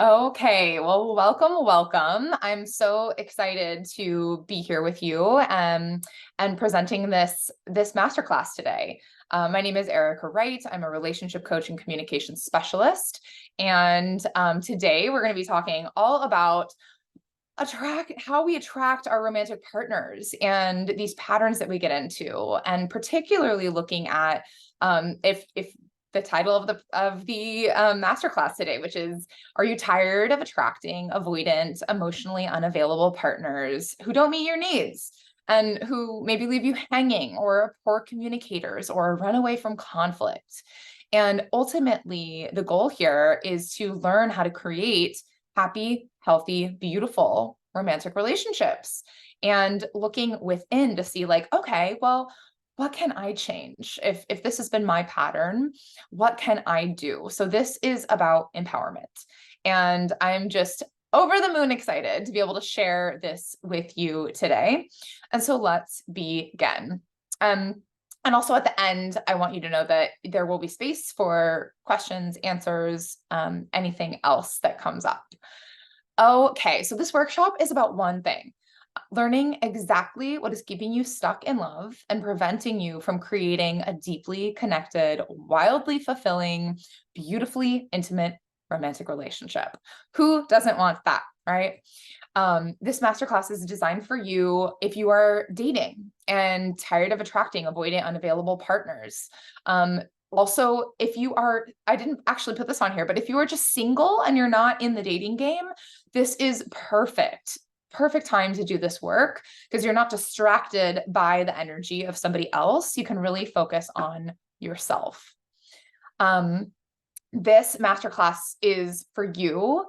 Okay, well, welcome. I'm so excited to be here with you and presenting this masterclass today. My name is Erica Wright. I'm a relationship coach and communication specialist. And today we're going to be talking all about how we attract our romantic partners and these patterns that we get into, and particularly looking at if the title of the masterclass today, which is, are you tired of attracting avoidant, emotionally unavailable partners who don't meet your needs and who maybe leave you hanging, or are poor communicators, or run away from conflict? And ultimately, the goal here is to learn how to create happy, healthy, beautiful romantic relationships, and looking within to see, like, okay, well, what can I change? If this has been my pattern, what can I do? So this is about empowerment. And I'm just over the moon excited to be able to share this with you today. And so let's begin. And also at the end, I want you to know that there will be space for questions, answers, anything else that comes up. Okay, so this workshop is about one thing: learning exactly what is keeping you stuck in love and preventing you from creating a deeply connected, wildly fulfilling, beautifully intimate romantic relationship. Who doesn't want that, right? This masterclass is designed for you if you are dating and tired of attracting avoidant, unavailable partners. Also, if you are, I didn't actually put this on here, but if you are just single and you're not in the dating game, this is perfect time to do this work, because you're not distracted by the energy of somebody else. You can really focus on yourself. This masterclass is for you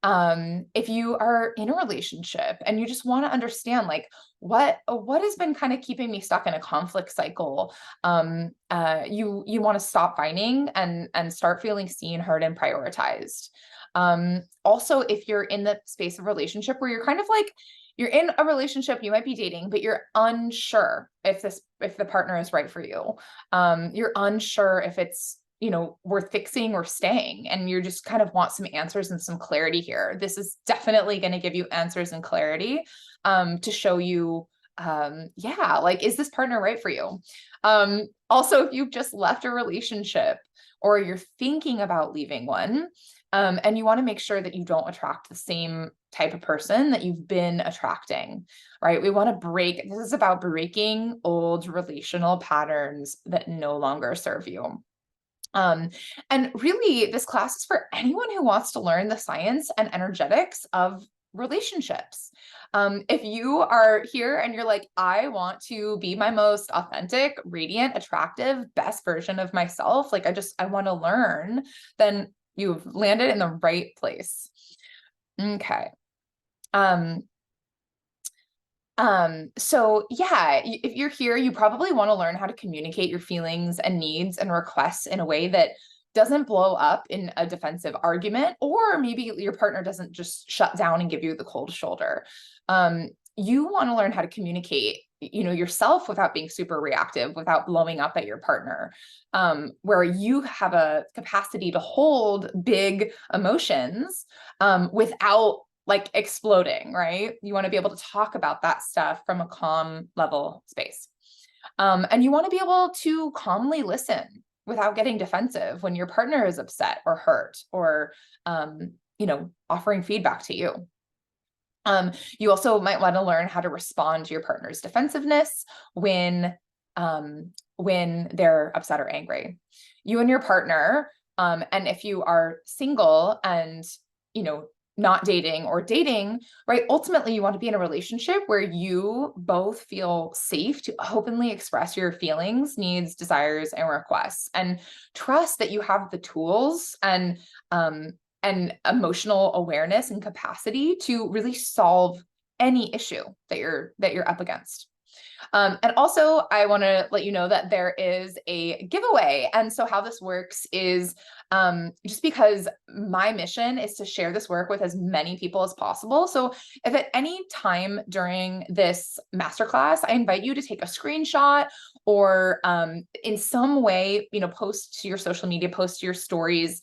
if you are in a relationship and you just want to understand, like, what has been kind of keeping me stuck in a conflict cycle. You want to stop fighting and start feeling seen, heard, and prioritized. Also, if you're in the space of relationship where you're kind of like, you're in a relationship, you might be dating, but you're unsure if the partner is right for you. You're unsure if it's, worth fixing or staying, and you just kind of want some answers and some clarity here. This is definitely going to give you answers and clarity to show you, like, is this partner right for you? Also, if you've just left a relationship or you're thinking about leaving one, and you want to make sure that you don't attract the same type of person that you've been attracting, right? We want to this is about breaking old relational patterns that no longer serve you. And really, this class is for anyone who wants to learn the science and energetics of relationships. If you are here and you're like, I want to be my most authentic, radiant, attractive, best version of myself, like, I want to learn, then you've landed in the right place. Okay. So yeah, if you're here, you probably want to learn how to communicate your feelings and needs and requests in a way that doesn't blow up in a defensive argument, or maybe your partner doesn't just shut down and give you the cold shoulder. You want to learn how to communicate, yourself without being super reactive, without blowing up at your partner, where you have a capacity to hold big emotions, without, like, exploding, right? You want to be able to talk about that stuff from a calm level space. And you want to be able to calmly listen without getting defensive when your partner is upset or hurt, or, offering feedback to you. You also might want to learn how to respond to your partner's defensiveness when they're upset or angry. You and your partner, and if you are single and, not dating or dating, right? Ultimately, you want to be in a relationship where you both feel safe to openly express your feelings, needs, desires, and requests, and trust that you have the tools and emotional awareness and capacity to really solve any issue that you're up against. And also, I want to let you know that there is a giveaway. And so how this works is, just because my mission is to share this work with as many people as possible. So if at any time during this masterclass, I invite you to take a screenshot, or in some way, post to your social media, post to your stories,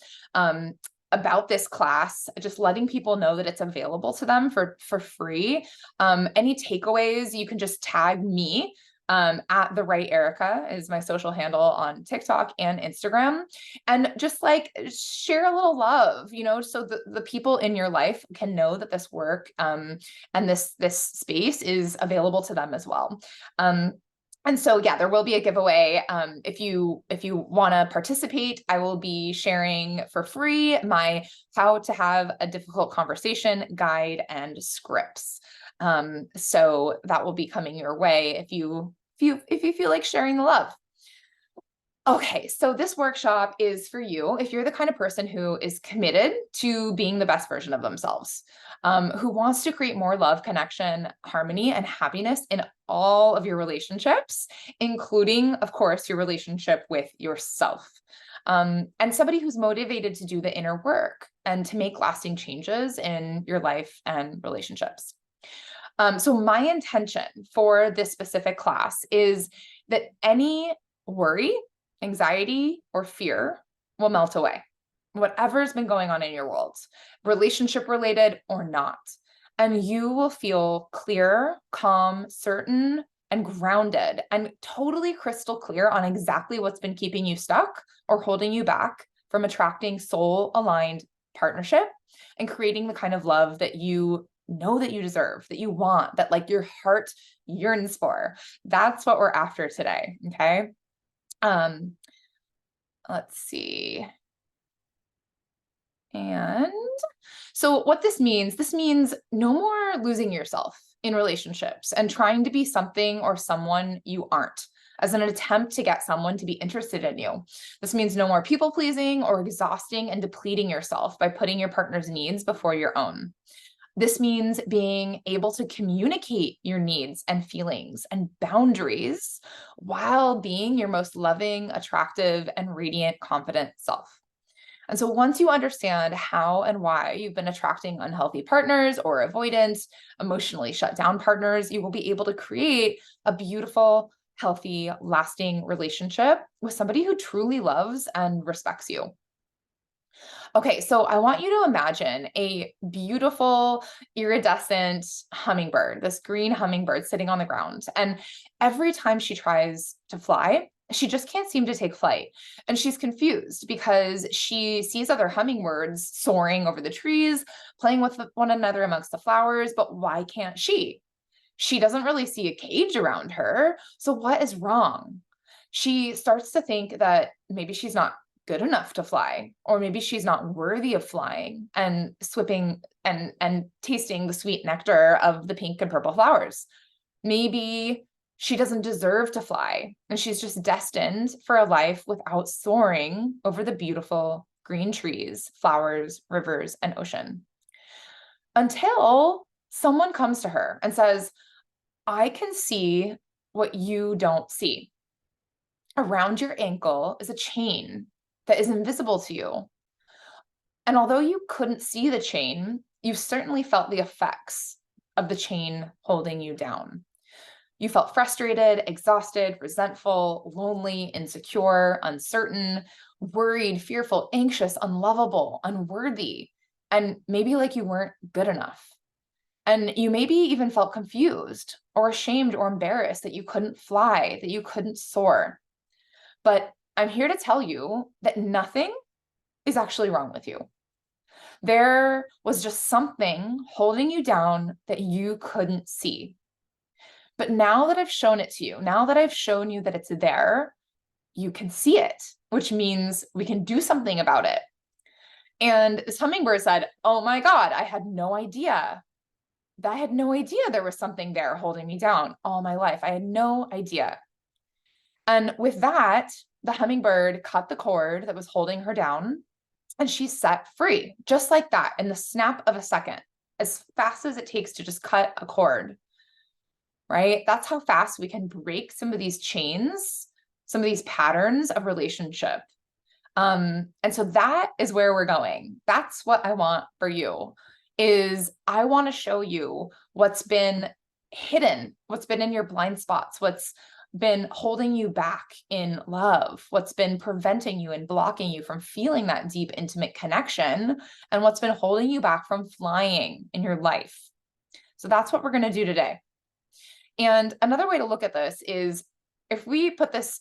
about this class, just letting people know that it's available to them for free. Any takeaways, you can just tag me. At the right Erica is my social handle on TikTok and Instagram, and just like share a little love, so the people in your life can know that this work and this space is available to them as well. And so, yeah, there will be a giveaway. If you want to participate, I will be sharing for free my How to Have a Difficult Conversation guide and scripts. So that will be coming your way if you feel like sharing the love. Okay, so this workshop is for you if you're the kind of person who is committed to being the best version of themselves, who wants to create more love, connection, harmony, and happiness in all of your relationships, including, of course, your relationship with yourself, and somebody who's motivated to do the inner work and to make lasting changes in your life and relationships. So my intention for this specific class is that any worry, anxiety, or fear will melt away. Whatever's been going on in your world, relationship related or not. And you will feel clear, calm, certain, and grounded, and totally crystal clear on exactly what's been keeping you stuck or holding you back from attracting soul-aligned partnership and creating the kind of love that you know that you deserve, that you want, that like your heart yearns for. That's what we're after today. Okay. Let's see. And so what this means no more losing yourself in relationships and trying to be something or someone you aren't as an attempt to get someone to be interested in you. This means no more people pleasing or exhausting and depleting yourself by putting your partner's needs before your own. This means being able to communicate your needs and feelings and boundaries while being your most loving, attractive, and radiant, confident self. And so once you understand how and why you've been attracting unhealthy partners or avoidant, emotionally shut down partners, you will be able to create a beautiful, healthy, lasting relationship with somebody who truly loves and respects you. Okay, so I want you to imagine a beautiful iridescent hummingbird, this green hummingbird sitting on the ground. And every time she tries to fly, she just can't seem to take flight. And she's confused because she sees other hummingbirds soaring over the trees, playing with one another amongst the flowers, but why can't she? She doesn't really see a cage around her. So what is wrong? She starts to think that maybe she's not good enough to fly, or maybe she's not worthy of flying and swipping and tasting the sweet nectar of the pink and purple flowers. Maybe she doesn't deserve to fly and she's just destined for a life without soaring over the beautiful green trees, flowers, rivers, and ocean. Until someone comes to her and says, I can see what you don't see. Around your ankle is a chain that is invisible to you. And although you couldn't see the chain, you certainly felt the effects of the chain holding you down. You felt frustrated, exhausted, resentful, lonely, insecure, uncertain, worried, fearful, anxious, unlovable, unworthy, and maybe like you weren't good enough. And you maybe even felt confused or ashamed or embarrassed that you couldn't fly, that you couldn't soar. But I'm here to tell you that nothing is actually wrong with you. There was just something holding you down that you couldn't see. But now that I've shown it to you, now that I've shown you that it's there, you can see it, which means we can do something about it. And this hummingbird said, oh my God, I had no idea. I had no idea there was something there holding me down all my life. I had no idea. And with that, the hummingbird cut the cord that was holding her down and she's set free, just like that, in the snap of a second, as fast as it takes to just cut a cord, right? That's how fast we can break some of these chains, some of these patterns of relationship. And so that is where we're going. That's what I want for you, is I want to show you what's been hidden, what's been in your blind spots, what's been holding you back in love? What's been preventing you and blocking you from feeling that deep, intimate connection? And what's been holding you back from flying in your life? So that's what we're going to do today. And another way to look at this is if we put this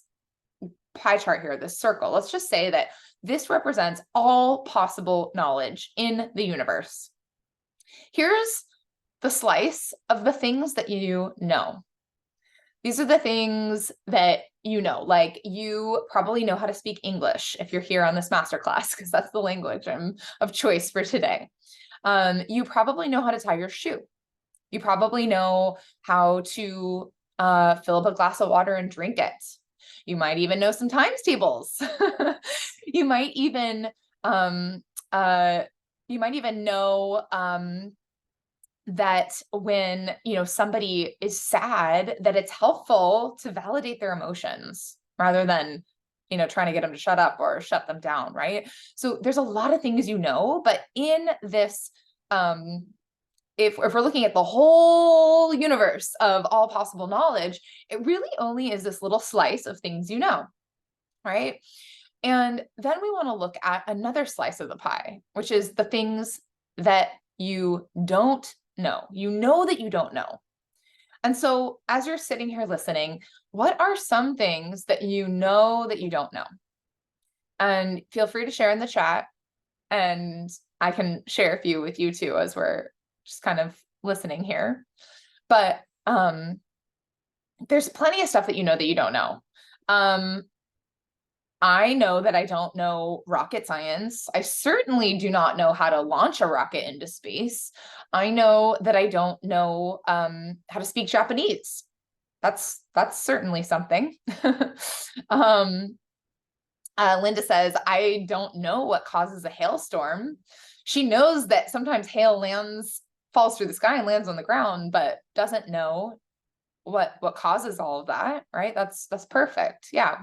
pie chart here, this circle, let's just say that this represents all possible knowledge in the universe. Here's the slice of the things that you know. These are the things that you know, like you probably know how to speak English if you're here on this masterclass, because that's the language of choice for today. You probably know how to tie your shoe. You probably know how to fill up a glass of water and drink it. You might even know some times tables. You might even know that when somebody is sad, that it's helpful to validate their emotions rather than trying to get them to shut up or shut them down, right? So there's a lot of things but in this if we're looking at the whole universe of all possible knowledge, it really only is this little slice of things right? And then we want to look at another slice of the pie, which is the things that you don't know. You know that you don't know. And so as you're sitting here listening, what are some things that you know that you don't know? And feel free to share in the chat, and I can share a few with you too as we're just kind of listening here. But there's plenty of stuff that you know that you don't know. I know that I don't know rocket science. I certainly do not know how to launch a rocket into space. I know that I don't know how to speak Japanese. That's certainly something. Linda says, I don't know what causes a hailstorm. She knows that sometimes hail falls through the sky and lands on the ground, but doesn't know what causes all of that, right? That's perfect. Yeah.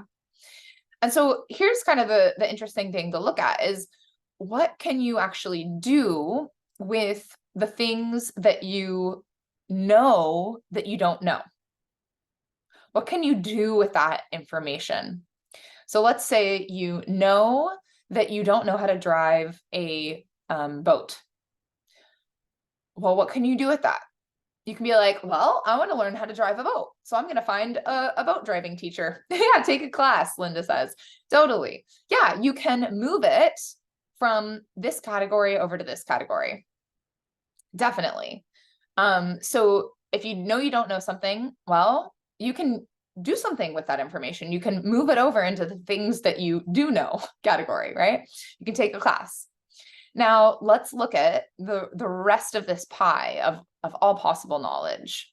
And so here's kind of the interesting thing to look at is what can you actually do with the things that you know that you don't know? What can you do with that information? So let's say you know that you don't know how to drive a boat. Well, what can you do with that? You can be like, well, I want to learn how to drive a boat. So I'm going to find a boat driving teacher. Yeah, take a class, Linda says. Totally. Yeah, you can move it from this category over to this category. Definitely. So if you know you don't know something, well, you can do something with that information. You can move it over into the things that you do know category, right? You can take a class. Now let's look at the rest of this pie of all possible knowledge.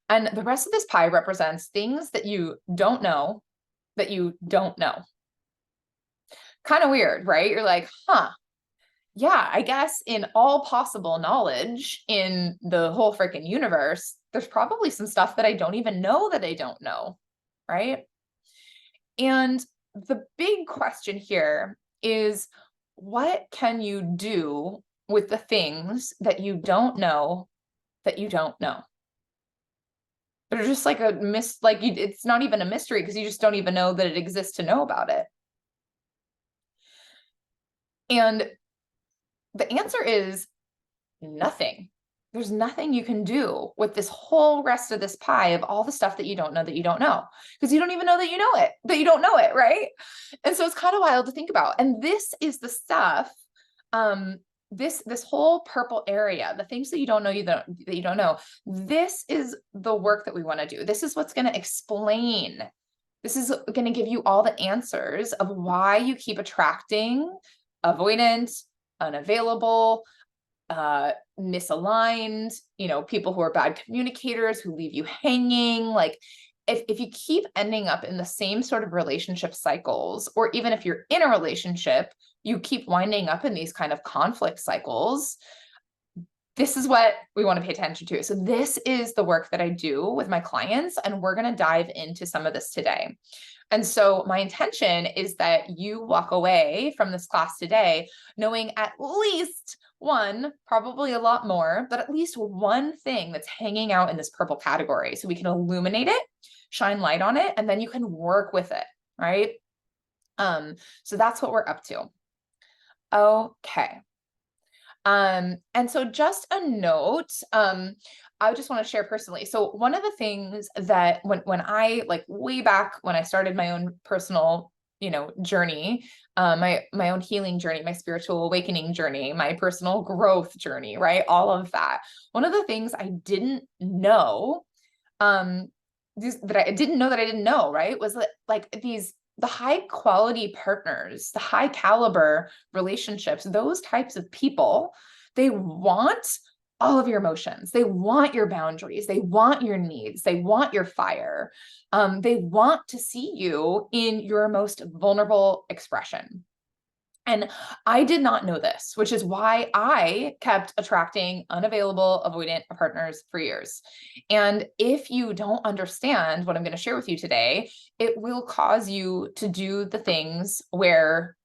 And the rest of this pie represents things that you don't know that you don't know. Kind of weird, right? You're like, yeah, I guess in all possible knowledge in the whole freaking universe, there's probably some stuff that I don't even know that I don't know, right? And the big question here is, what can you do with the things that you don't know that you don't know? They're just like it's not even a mystery because you just don't even know that it exists to know about it. And the answer is nothing. There's nothing you can do with this whole rest of this pie of all the stuff that you don't know because you don't even know that you know it, that you don't know it, right? And so it's kind of wild to think about. And this is the stuff, this whole purple area, the things that you don't know that you don't know, this is the work that we want to do. This is what's going to explain. This is going to give you all the answers of why you keep attracting avoidant, unavailable, misaligned, people who are bad communicators, who leave you hanging. Like if you keep ending up in the same sort of relationship cycles, or even if you're in a relationship, you keep winding up in these kind of conflict cycles, this is what we want to pay attention to. So this is the work that I do with my clients, and we're going to dive into some of this today. And so my intention is that you walk away from this class today knowing at least one, probably a lot more, but at least one thing that's hanging out in this purple category. So we can illuminate it, shine light on it, and then you can work with it, right? So that's what we're up to. Okay. And so just a note, I just want to share personally. So one of the things that when I, like, way back when I started my own personal, journey, my own healing journey, my spiritual awakening journey, my personal growth journey, right? All of that. One of the things I didn't know, that I didn't know that I didn't know, right, was that, like, the high quality partners, the high caliber relationships, those types of people, they want all of your emotions. They want your boundaries. They want your needs. They want your fire. They want to see you in your most vulnerable expression. And I did not know this, which is why I kept attracting unavailable, avoidant partners for years. And if you don't understand what I'm going to share with you today, it will cause you to do the things where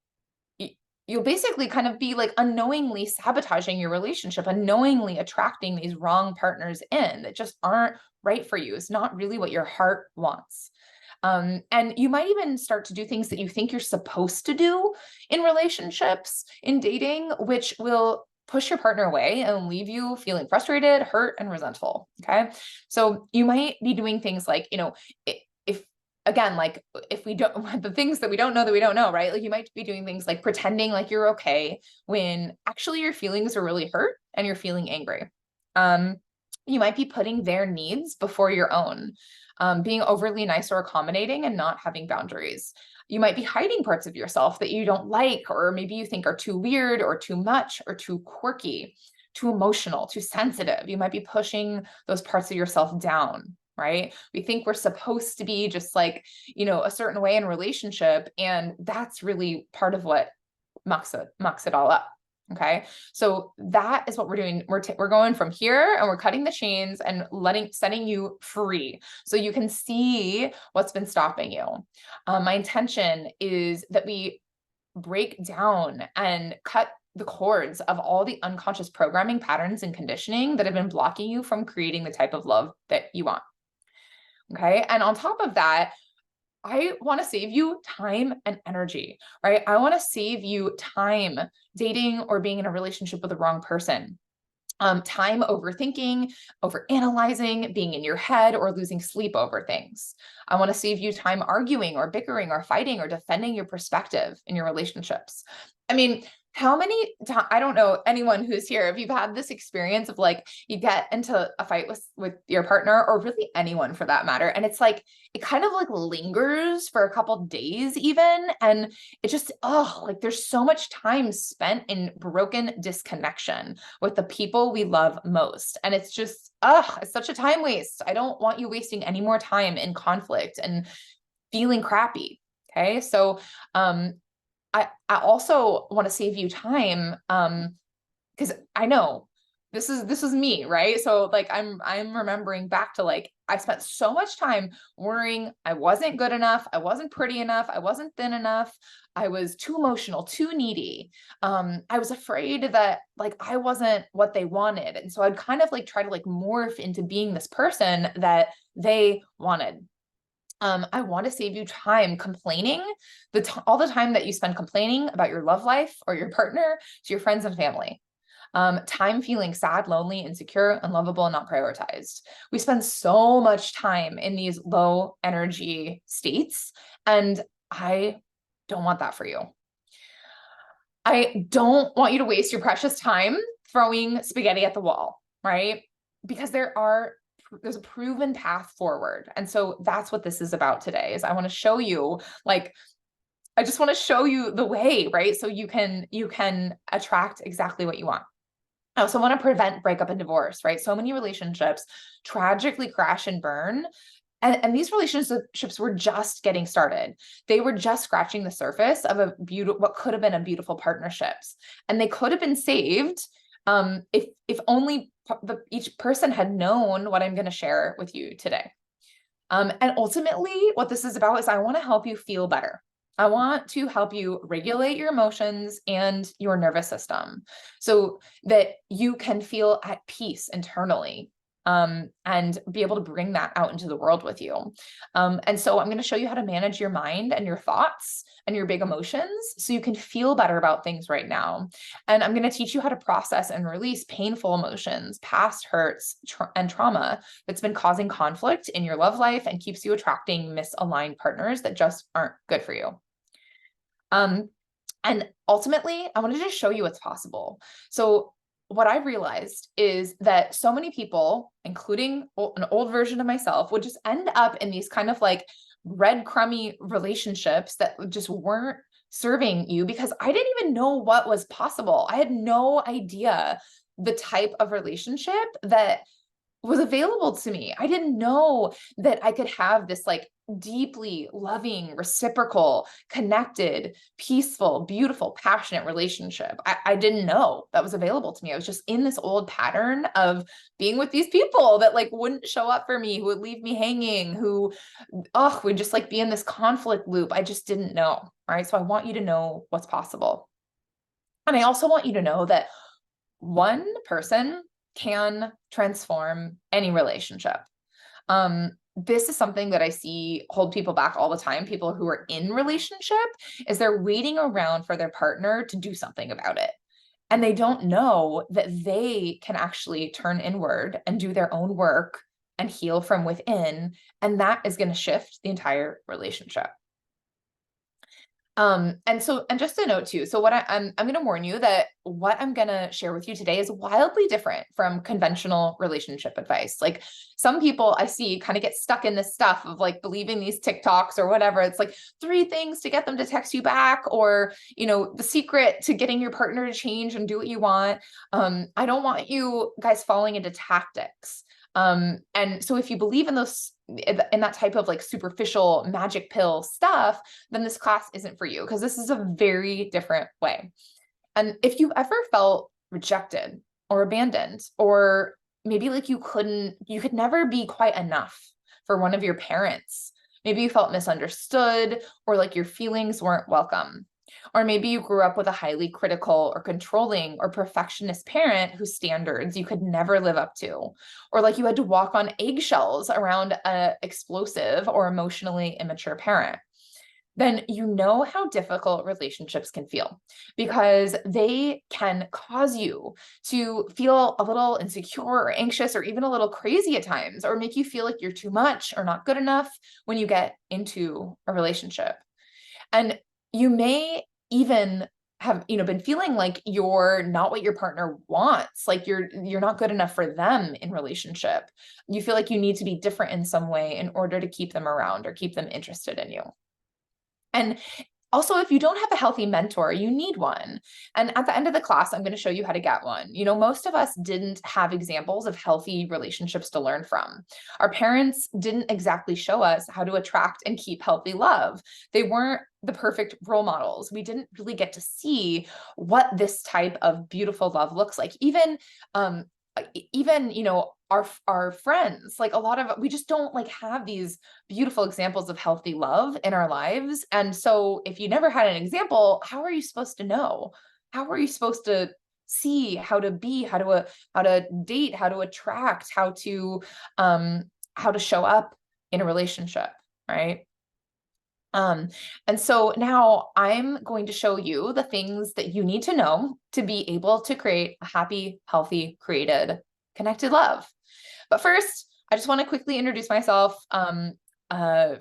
you'll basically kind of be like unknowingly sabotaging your relationship, unknowingly attracting these wrong partners in that just aren't right for you. It's not really what your heart wants. And you might even start to do things that you think you're supposed to do in relationships, in dating, which will push your partner away and leave you feeling frustrated, hurt, and resentful. Okay. So you might be doing things like, if again, like, if we don't, the things that we don't know, right? Like, you might be doing things like pretending like you're okay when actually your feelings are really hurt and you're feeling angry. You might be putting their needs before your own, being overly nice or accommodating and not having boundaries. You might be hiding parts of yourself that you don't like, or maybe you think are too weird or too much or too quirky, too emotional, too sensitive. You might be pushing those parts of yourself down, right? We think we're supposed to be just like, a certain way in relationship. And that's really part of what mucks it all up. Okay. So that is what we're doing. We're going from here and we're cutting the chains and setting you free so you can see what's been stopping you. My intention is that we break down and cut the cords of all the unconscious programming patterns and conditioning that have been blocking you from creating the type of love that you want. Okay. And on top of that, I want to save you time and energy, right? I want to save you time dating or being in a relationship with the wrong person. Time overthinking, over analyzing, being in your head, or losing sleep over things. I want to save you time arguing or bickering or fighting or defending your perspective in your relationships. I mean, how many times, I don't know anyone who's here, if you've had this experience of, like, you get into a fight with your partner, or really anyone for that matter, and it's like, it kind of like lingers for a couple days even, and it just, like, there's so much time spent in broken disconnection with the people we love most. And it's just, it's such a time waste. I don't want you wasting any more time in conflict and feeling crappy. Okay. So, I also want to save you time, because I know this is me, right? So, like, I'm remembering back to, like, I spent so much time worrying I wasn't good enough, I wasn't pretty enough, I wasn't thin enough, I was too emotional, too needy. I was afraid that, like, I wasn't what they wanted. And so I'd kind of like try to, like, morph into being this person that they wanted. I want to save you time complaining, all the time that you spend complaining about your love life or your partner to your friends and family. Time feeling sad, lonely, insecure, unlovable, and not prioritized. We spend so much time in these low energy states, and I don't want that for you. I don't want you to waste your precious time throwing spaghetti at the wall, right? Because there's a proven path forward. And so that's what this is about today, is I want to show you, like, I just want to show you the way, right? So you can attract exactly what you want. I also want to prevent breakup and divorce, right? So many relationships tragically crash and burn. And these relationships were just getting started. They were just scratching the surface of what could have been a beautiful partnerships. And they could have been saved, if only each person had known what I'm going to share with you today. And ultimately, what this is about is I want to help you feel better. I want to help you regulate your emotions and your nervous system so that you can feel at peace internally. and be able to bring that out into the world with you. And so I'm going to show you how to manage your mind and your thoughts and your big emotions so you can feel better about things right now. And I'm going to teach you how to process and release painful emotions, past hurts, and trauma that's been causing conflict in your love life and keeps you attracting misaligned partners that just aren't good for you. And ultimately, I wanted to show you what's possible. So what I realized is that so many people, including an old version of myself, would just end up in these kind of like breadcrumby relationships that just weren't serving you because I didn't even know what was possible. I had no idea the type of relationship that was available to me. I didn't know that I could have this like deeply loving, reciprocal, connected, peaceful, beautiful, passionate relationship. I didn't know that was available to me. I was just in this old pattern of being with these people that like wouldn't show up for me, who would leave me hanging, who, would just like be in this conflict loop. I just didn't know. All right. So I want you to know what's possible. And I also want you to know that one person can transform any relationship. This is something that I see hold people back all the time. People who are in relationship is they're waiting around for their partner to do something about it. And they don't know that they can actually turn inward and do their own work and heal from within. And that is going to shift the entire relationship. And just a note too. So what I'm going to warn you that what I'm going to share with you today is wildly different from conventional relationship advice. Like some people I see kind of get stuck in this stuff of like believing these TikToks or whatever. It's like 3 things to get them to text you back, or, the secret to getting your partner to change and do what you want. I don't want you guys falling into tactics. And so if you believe in that type of like superficial magic pill stuff, then this class isn't for you, because this is a very different way. And if you ever felt rejected or abandoned, or maybe like you could never be quite enough for one of your parents, maybe you felt misunderstood or like your feelings weren't welcome. Or maybe you grew up with a highly critical or controlling or perfectionist parent whose standards you could never live up to. Or like you had to walk on eggshells around an explosive or emotionally immature parent. Then you know how difficult relationships can feel, because they can cause you to feel a little insecure or anxious or even a little crazy at times, or make you feel like you're too much or not good enough when you get into a relationship. And you may even have, been feeling like you're not what your partner wants, like you're not good enough for them in relationship. You feel like you need to be different in some way in order to keep them around or keep them interested in you. And also, if you don't have a healthy mentor, you need one. And at the end of the class, I'm going to show you how to get one. Most of us didn't have examples of healthy relationships to learn from. Our parents didn't exactly show us how to attract and keep healthy love. They weren't the perfect role models. We didn't really get to see what this type of beautiful love looks like. Even our friends, like we just don't like have these beautiful examples of healthy love in our lives. And so if you never had an example, how are you supposed to know? How are you supposed to see how to be, how to date, how to attract, how to show up in a relationship, right? And so now I'm going to show you the things that you need to know to be able to create a happy, healthy, created, connected love. But first, I just want to quickly introduce myself. I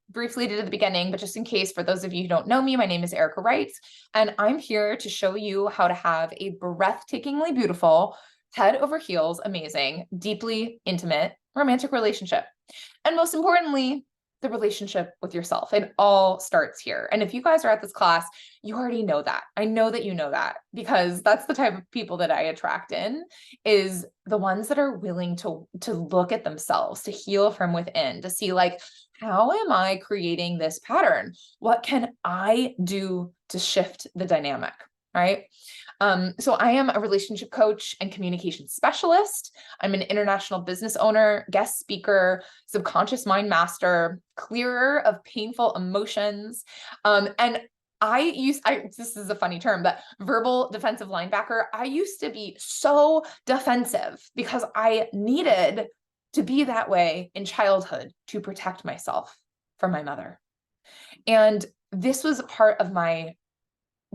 briefly did at the beginning, but just in case, for those of you who don't know me, my name is Erica Wright, and I'm here to show you how to have a breathtakingly beautiful, head over heels, amazing, deeply intimate, romantic relationship. And most importantly, the relationship with yourself. It all starts here. And if you guys are at this class, you already know that. I know that you know that, because that's the type of people that I attract in, is the ones that are willing to look at themselves, to heal from within, to see like, how am I creating this pattern? What can I do to shift the dynamic, right? So I am a relationship coach and communication specialist. I'm an international business owner, guest speaker, subconscious mind master, clearer of painful emotions. And this is a funny term, but verbal defensive linebacker. I used to be so defensive because I needed to be that way in childhood to protect myself from my mother. And this was part of my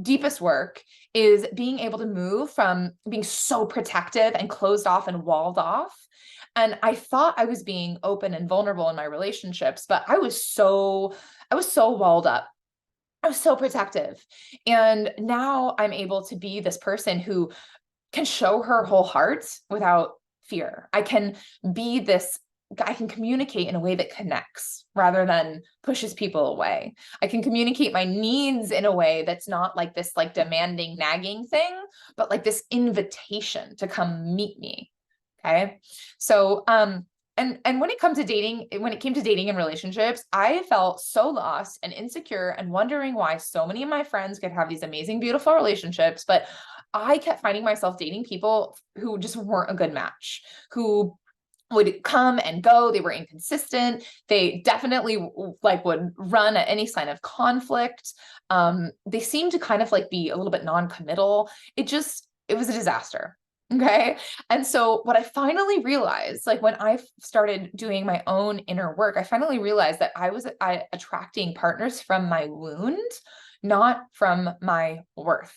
deepest work, is being able to move from being so protective and closed off and walled off. And I thought I was being open and vulnerable in my relationships, but I was so walled up. I was so protective. And now I'm able to be this person who can show her whole heart without fear. I can communicate in a way that connects rather than pushes people away. I can communicate my needs in a way that's not like this like demanding, nagging thing, but like this invitation to come meet me. Okay. So, and when it came to dating and relationships, I felt so lost and insecure and wondering why so many of my friends could have these amazing, beautiful relationships, but I kept finding myself dating people who just weren't a good match, who would come and go. They were inconsistent. They definitely like would run at any sign of conflict. They seemed to kind of like be a little bit non-committal. It was a disaster. Okay. And so what I finally realized, like when I started doing my own inner work, I finally realized that I was attracting partners from my wound, not from my worth.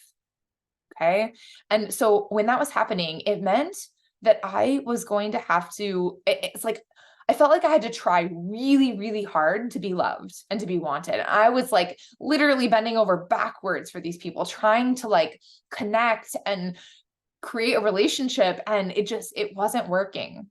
Okay. And so when that was happening, it meant that I was going to have to, it's like, I felt like I had to try really, really hard to be loved and to be wanted. I was like literally bending over backwards for these people, trying to like connect and create a relationship. And it wasn't working.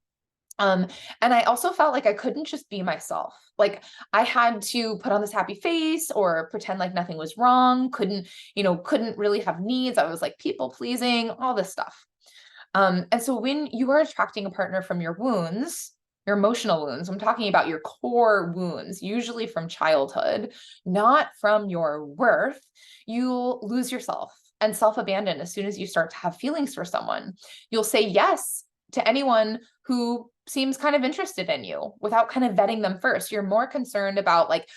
And I also felt like I couldn't just be myself. Like I had to put on this happy face or pretend like nothing was wrong, couldn't really have needs. I was like people pleasing, all this stuff. And so when you are attracting a partner from your wounds, your emotional wounds, I'm talking about your core wounds, usually from childhood, not from your worth, you'll lose yourself and self-abandon as soon as you start to have feelings for someone. You'll say yes to anyone who seems kind of interested in you without kind of vetting them first. You're more concerned about like,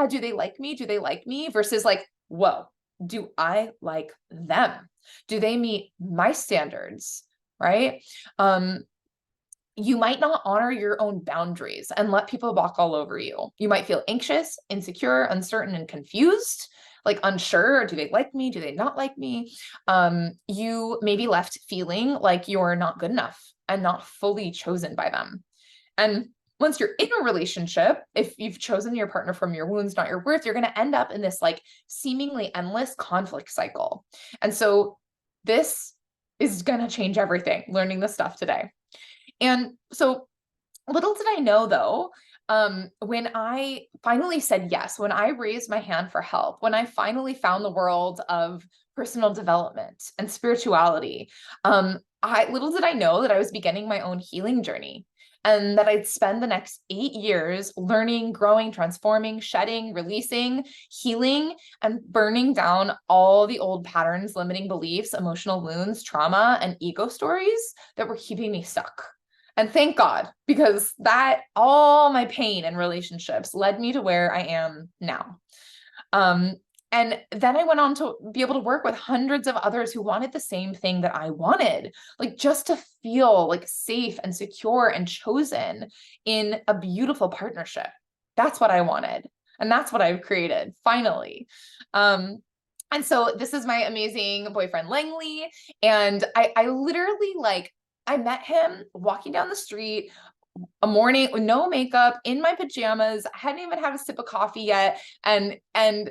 do they like me? Do they like me? Versus like, whoa, do I like them? Do they meet my standards? Right? You might not honor your own boundaries and let people walk all over you. You might feel anxious, insecure, uncertain, and confused, like unsure. Do they like me? Do they not like me? You may be left feeling like you're not good enough and not fully chosen by them. And once you're in a relationship, if you've chosen your partner from your wounds, not your worth, you're going to end up in this like seemingly endless conflict cycle. And so this is going to change everything, learning this stuff today. And so little did I know though, when I finally said yes, when I raised my hand for help, when I finally found the world of personal development and spirituality, little did I know that I was beginning my own healing journey, and that I'd spend the next 8 years learning, growing, transforming, shedding, releasing, healing, and burning down all the old patterns, limiting beliefs, emotional wounds, trauma, and ego stories that were keeping me stuck. And thank God, because all my pain and relationships led me to where I am now. And then I went on to be able to work with hundreds of others who wanted the same thing that I wanted, like just to feel like safe and secure and chosen in a beautiful partnership. That's what I wanted. And that's what I've created finally. And so this is my amazing boyfriend, Langley. And I literally I met him walking down the street a morning with no makeup, in my pajamas. I hadn't even had a sip of coffee yet. And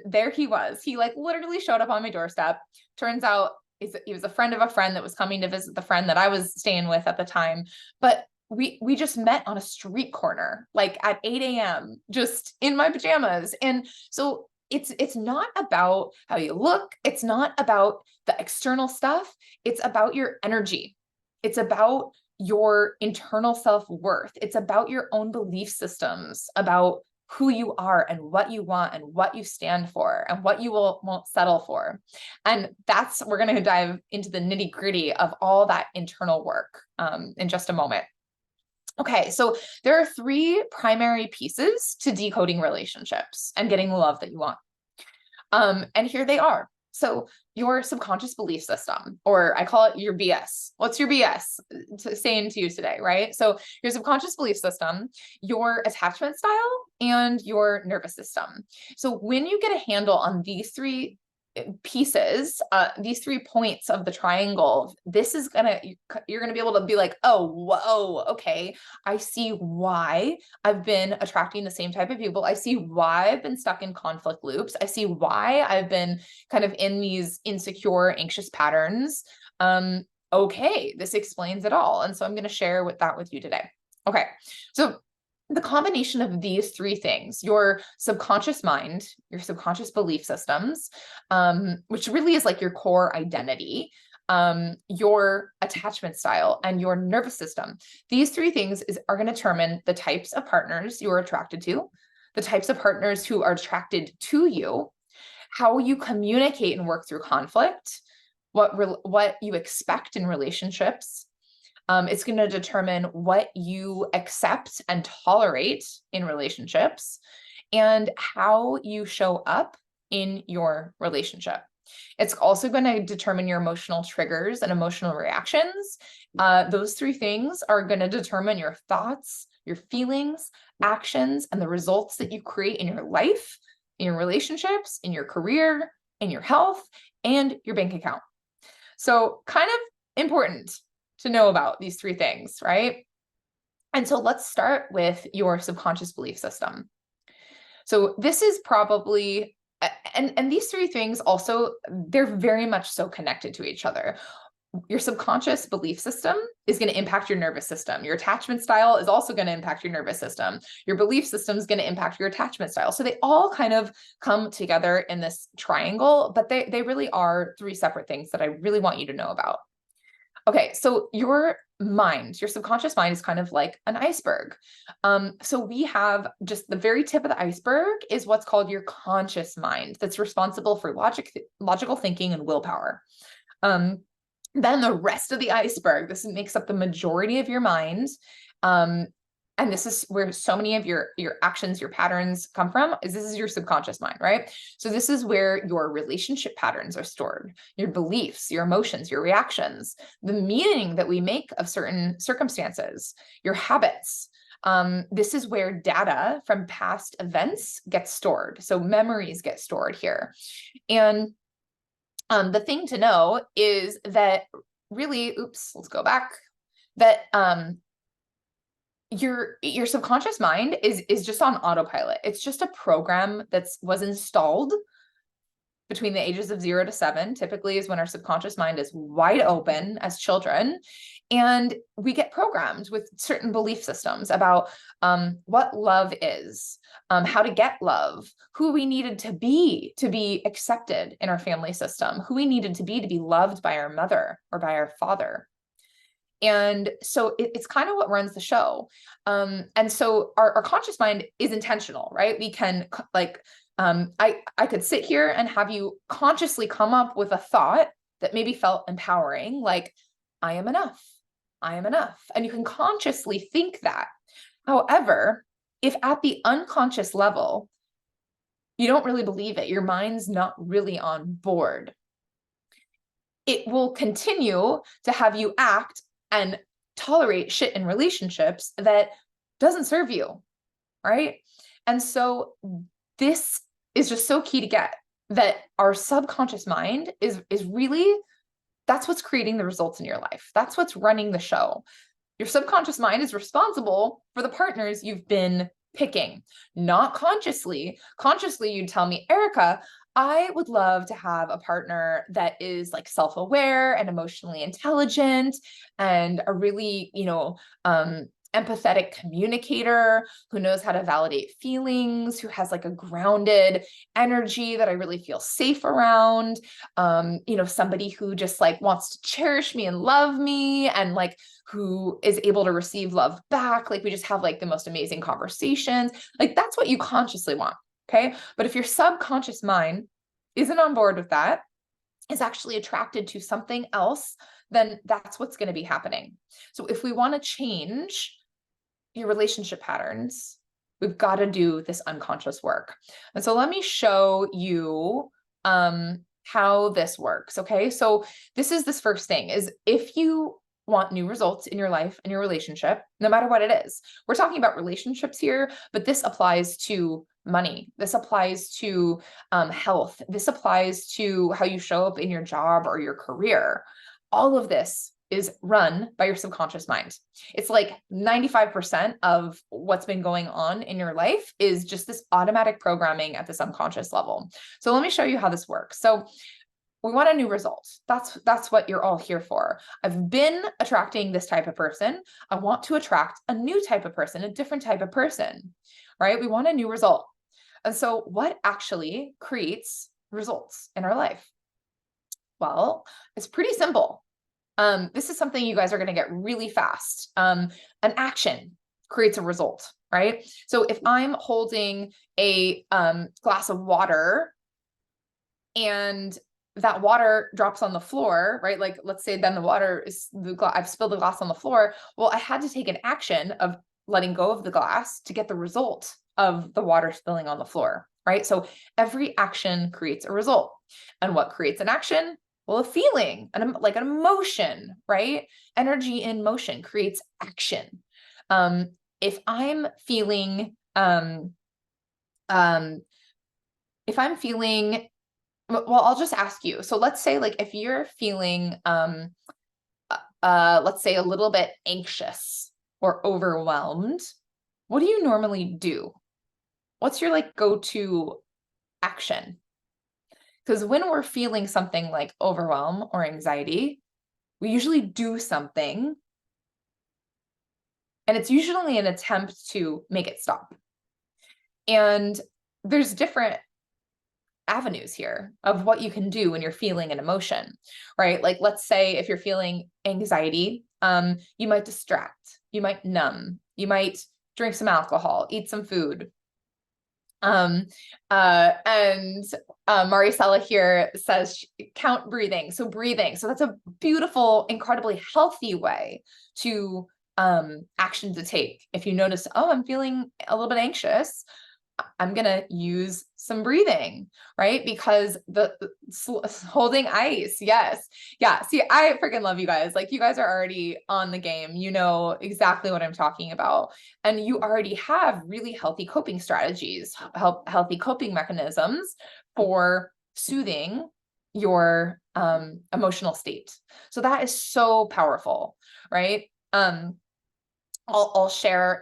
there he was. He like literally showed up on my doorstep. Turns out he was a friend of a friend that was coming to visit the friend that I was staying with at the time. But we just met on a street corner, like at 8 a.m., just in my pajamas. And so it's not about how you look. It's not about the external stuff. It's about your energy. It's about your internal self-worth. It's about your own belief systems, about who you are and what you want and what you stand for and what you won't settle for. And we're going to dive into the nitty-gritty of all that internal work in just a moment. Okay, so there are 3 primary pieces to decoding relationships and getting the love that you want. And here they are. So your subconscious belief system, or I call it your BS. What's your BS saying to you today, right? So your subconscious belief system, your attachment style, and your nervous system. So when you get a handle on these three pieces, these 3 points of the triangle, you're gonna be able to be like, oh, whoa, okay, I see why I've been attracting the same type of people. I see why I've been stuck in conflict loops. I see why I've been kind of in these insecure, anxious patterns. Okay, this explains it all. And so I'm going to share that with you today. Okay, so the combination of these 3 things, your subconscious mind, your subconscious belief systems, which really is like your core identity, your attachment style, and your nervous system. These 3 things are going to determine the types of partners you're attracted to, the types of partners who are attracted to you, how you communicate and work through conflict, what you expect in relationships. It's going to determine what you accept and tolerate in relationships, and how you show up in your relationship. It's also going to determine your emotional triggers and emotional reactions. Those 3 things are going to determine your thoughts, your feelings, actions, and the results that you create in your life, in your relationships, in your career, in your health, and your bank account. So kind of important to know about these 3 things, right? And so let's start with your subconscious belief system. So this is probably, and these 3 things also, they're very much so connected to each other. Your subconscious belief system is going to impact your nervous system. Your attachment style is also going to impact your nervous system. Your belief system is going to impact your attachment style. So they all kind of come together in this triangle, but they really are 3 separate things that I really want you to know about. Okay, so your mind, your subconscious mind is kind of like an iceberg. So we have just the very tip of the iceberg is what's called your conscious mind, that's responsible for logical thinking and willpower. Then the rest of the iceberg, this makes up the majority of your mind. And this is where so many of your actions, your patterns come from, is this is your subconscious mind, right? So this is where your relationship patterns are stored, your beliefs, your emotions, your reactions, the meaning that we make of certain circumstances, your habits. This is where data from past events gets stored. So memories get stored here. And the thing to know is that really, let's go back, that your subconscious mind is just on autopilot. It's just a program that was installed between the ages of 0 to 7, typically is when our subconscious mind is wide open as children. And we get programmed with certain belief systems about what love is, how to get love, who we needed to be accepted in our family system, who we needed to be loved by our mother or by our father. And so it's kind of what runs the show. And so our conscious mind is intentional, right? We can I could sit here and have you consciously come up with a thought that maybe felt empowering, like, I am enough. I am enough. And you can consciously think that. However, if at the unconscious level, you don't really believe it, your mind's not really on board, it will continue to have you act and tolerate shit in relationships that doesn't serve you, right? And so this is just so key to get, that our subconscious mind is really, that's what's creating the results in your life. That's what's running the show. Your subconscious mind is responsible for the partners you've been picking, not consciously. Consciously, you'd tell me, Erica, I would love to have a partner that is like self-aware and emotionally intelligent and a really, empathetic communicator who knows how to validate feelings, who has like a grounded energy that I really feel safe around. Somebody who just like wants to cherish me and love me, and like who is able to receive love back. Like we just have like the most amazing conversations. Like that's what you consciously want. Okay. But if your subconscious mind isn't on board with that, is actually attracted to something else, then that's what's going to be happening. So if we want to change your relationship patterns, we've got to do this unconscious work. And so let me show you how this works. Okay. So this first thing is, if you want new results in your life and your relationship, no matter what it is, we're talking about relationships here, but this applies to money. This applies to health. This applies to how you show up in your job or your career. All of this is run by your subconscious mind. It's like 95% of what's been going on in your life is just this automatic programming at the subconscious level. So let me show you how this works. So we want a new result. That's what you're all here for. I've been attracting this type of person. I want to attract a new type of person, a different type of person, right? We want a new result. And so what actually creates results in our life? Well, it's pretty simple. This is something you guys are going to get really fast. An action creates a result, right? So if I'm holding a glass of water and that water drops on the floor, right? Like, let's say then the water is I've spilled the glass on the floor. Well, I had to take an action of letting go of the glass to get the result of the water spilling on the floor, right? So every action creates a result. And what creates an action? Well, a feeling, like an emotion, right? Energy in motion creates action. If I'm feeling, well, I'll just ask you. So let's say, like, if you're feeling, let's say a little bit anxious or overwhelmed, what do you normally do? What's your like go-to action? Because when we're feeling something like overwhelm or anxiety, we usually do something, and it's usually an attempt to make it stop. And there's different avenues here of what you can do when you're feeling an emotion, right? Like, let's say if you're feeling anxiety, you might distract, you might numb, you might drink some alcohol, eat some food. And Maricela here says count breathing. So breathing. So that's a beautiful, incredibly healthy way to action to take. If you notice, oh, I'm feeling a little bit anxious, I'm going to use some breathing, right? Because the holding ice. Yes. Yeah. See, I freaking love you guys. Like, you guys are already on the game. You know exactly what I'm talking about. And you already have really healthy coping strategies, healthy coping mechanisms for soothing your emotional state. So that is so powerful, right? I'll share,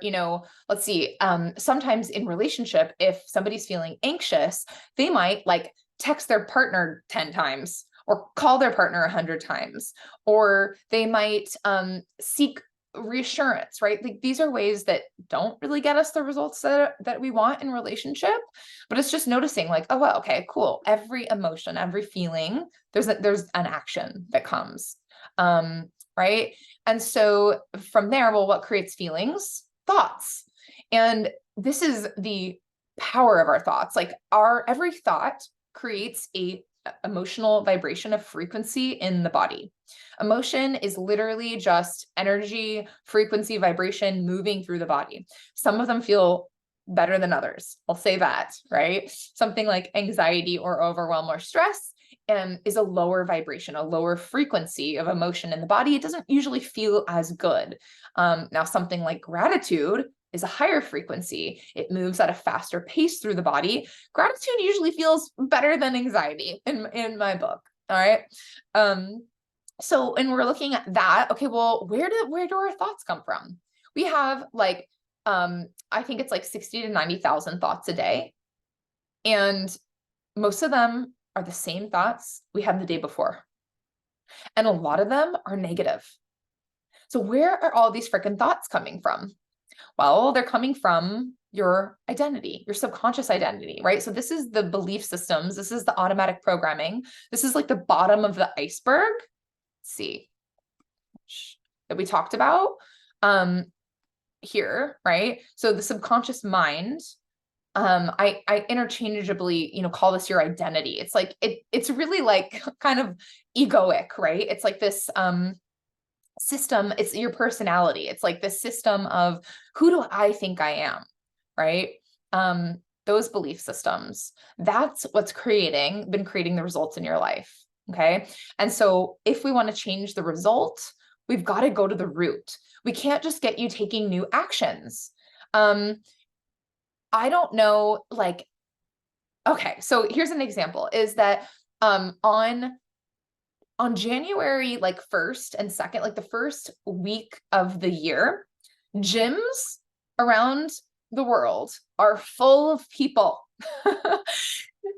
let's see, sometimes in relationship, if somebody's feeling anxious, they might like text their partner 10 times or call their partner 100 times, or they might seek reassurance, right? Like, these are ways that don't really get us the results that we want in relationship, but it's just noticing like, oh, well, okay, cool. Every emotion, every feeling, there's an action that comes. Right? And so from there, well, what creates feelings? Thoughts. And this is the power of our thoughts. Like, every thought creates a emotional vibration of frequency in the body. Emotion is literally just energy, frequency, vibration moving through the body. Some of them feel better than others. I'll say that, right? Something like anxiety or overwhelm or stress is a lower vibration, a lower frequency of emotion in the body. It doesn't usually feel as good. Now, something like gratitude is a higher frequency. It moves at a faster pace through the body. Gratitude usually feels better than anxiety in my book. All right. So when we're looking at that, okay, well, where do our thoughts come from? We have like, I think it's like 60 to 90,000 thoughts a day. And most of them are the same thoughts we had the day before. And a lot of them are negative. So where are all these freaking thoughts coming from? Well, they're coming from your identity, your subconscious identity, right? So this is the belief systems. This is the automatic programming. This is like the bottom of the iceberg. Let's see, that we talked about here, right? So the subconscious mind, I interchangeably, call this your identity. It's like, it's really like kind of egoic, right? It's like this, system. It's your personality. It's like this system of, who do I think I am? Right. those belief systems, that's what's been creating the results in your life. Okay. And so if we want to change the result, we've got to go to the root. We can't just get you taking new actions. I don't know, like, okay, so here's an example is that on January like 1st and 2nd, like the first week of the year, gyms around the world are full of people.